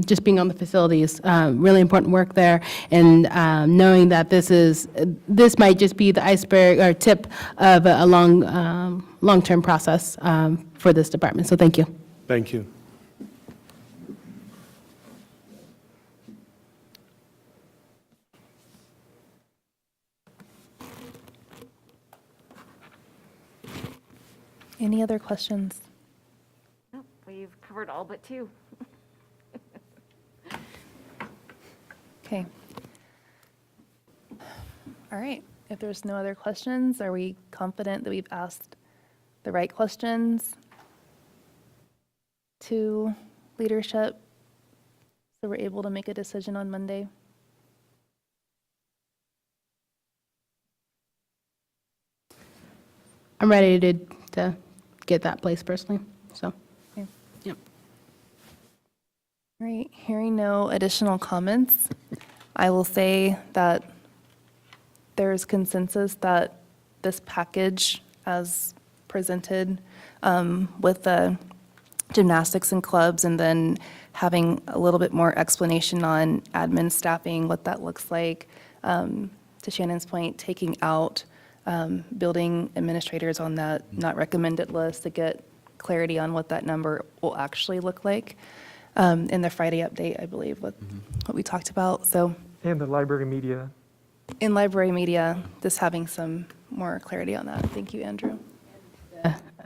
just being on the facilities, really important work there. And knowing that this might just be the iceberg or tip of a long-term process for this department. So thank you. Thank you. Any other questions? Nope, we've covered all but 2. Okay. All right. If there's no other questions, are we confident that we've asked the right questions to leadership so we're able to make a decision on Monday? I'm ready to get that place personally, so. Okay. Yep. All right, hearing no additional comments, I will say that there's consensus that this package as presented with the gymnastics and clubs and then having a little bit more explanation on admin staffing, what that looks like, to Shannon's point, taking out building administrators on that not recommended list to get clarity on what that number will actually look like in the Friday update, I believe, what we talked about. So, And the library media. in library media, just having some more clarity on that. Thank you, Andrew.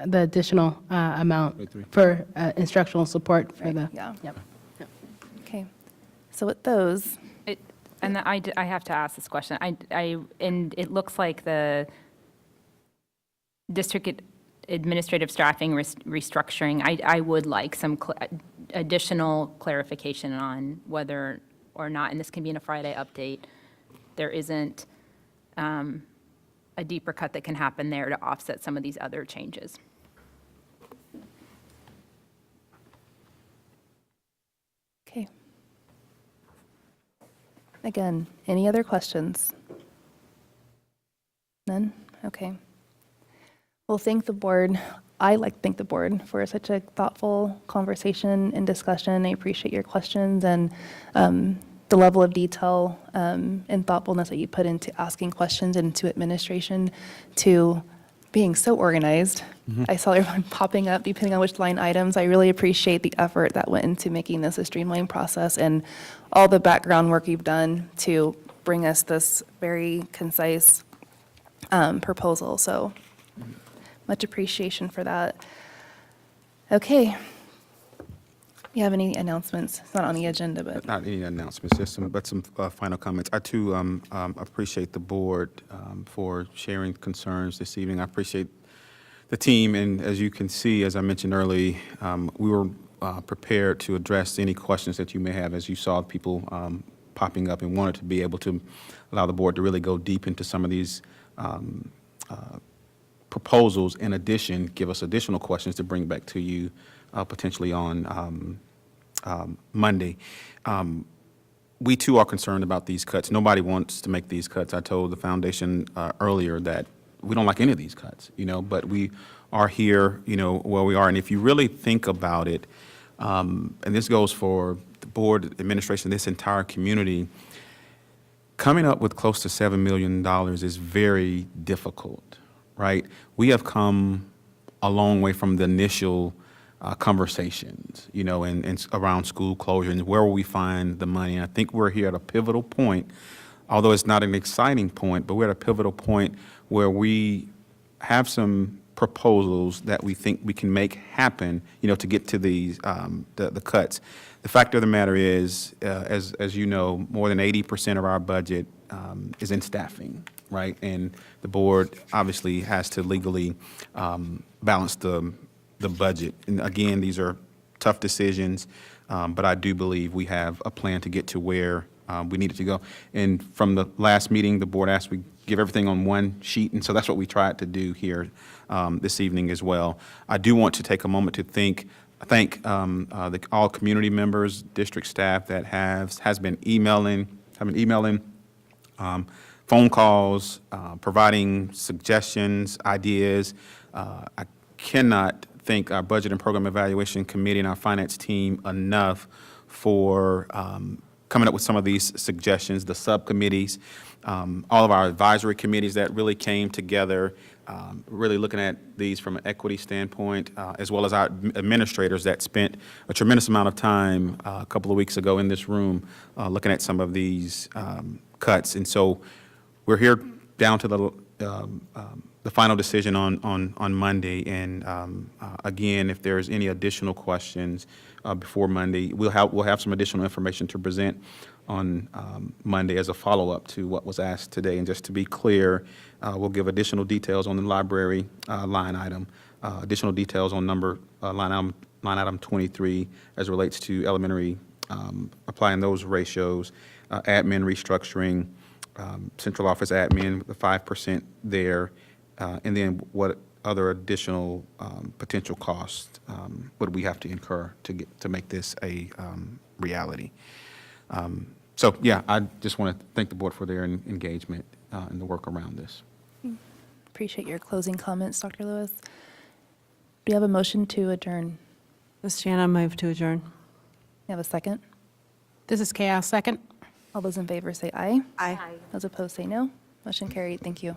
the additional amount for instructional support for the. Yeah. Yep. Okay. So with those, And I have to ask this question. And it looks like the district administrative staffing restructuring, I would like some additional clarification on whether or not, and this can be in a Friday update, there isn't a deeper cut that can happen there to offset some of these other changes. okay. Again, any other questions? None? Okay. Well, thank the board. I like to thank the board for such a thoughtful conversation and discussion. I appreciate your questions and the level of detail and thoughtfulness that you put into asking questions and to administration, to being so organized. I saw everyone popping up depending on which line items. I really appreciate the effort that went into making this a streamlined process and all the background work you've done to bring us this very concise proposal. So much appreciation for that. Okay. You have any announcements? It's not on the agenda, but. Not any announcements, just some final comments. I too appreciate the board for sharing concerns this evening. I appreciate the team, and as you can see, as I mentioned early, we were prepared to address any questions that you may have as you saw people popping up, and wanted to be able to allow the board to really go deep into some of these proposals. In addition, give us additional questions to bring back to you potentially on Monday. We too are concerned about these cuts. Nobody wants to make these cuts. I told the foundation earlier that we don't like any of these cuts, but we are here, where we are. And if you really think about it, and this goes for the board, administration, this entire community, coming up with close to $7 million is very difficult, right? We have come a long way from the initial conversations, and around school closure and where will we find the money. And I think we're here at a pivotal point, although it's not an exciting point, but we're at a pivotal point where we have some proposals that we think we can make happen, to get to these the cuts. The fact of the matter is, as you know, more than 80% of our budget is in staffing, right? And the board obviously has to legally balance the budget. And again, these are tough decisions, but I do believe we have a plan to get to where we need it to go. And from the last meeting, the board asked we give everything on one sheet, and so that's what we tried to do here this evening as well. I do want to take a moment to thank all community members, district staff that has been emailing, phone calls, providing suggestions, ideas. I cannot thank our Budget and Program Evaluation Committee and our finance team enough for coming up with some of these suggestions, the subcommittees, all of our advisory committees that really came together, really looking at these from an equity standpoint, as well as our administrators that spent a tremendous amount of time a couple of weeks ago in this room looking at some of these cuts. And so we're here down to the final decision on Monday. And again, if there's any additional questions before Monday, we'll have some additional information to present on Monday as a follow-up to what was asked today. And just to be clear, we'll give additional details on the library line item, additional details on line item 23 as it relates to elementary, applying those ratios, admin restructuring, central office admin, the 5% there, and then what other additional potential costs would we have to incur to make this a reality. So yeah, I just want to thank the board for their engagement and the work around this. Appreciate your closing comments, Dr. Lewis. Do you have a motion to adjourn? Ms. Shannon, move to adjourn. You have a second? This is Chaos, second. All those in favor say aye. Aye. Those opposed say no. Motion carried. Thank you.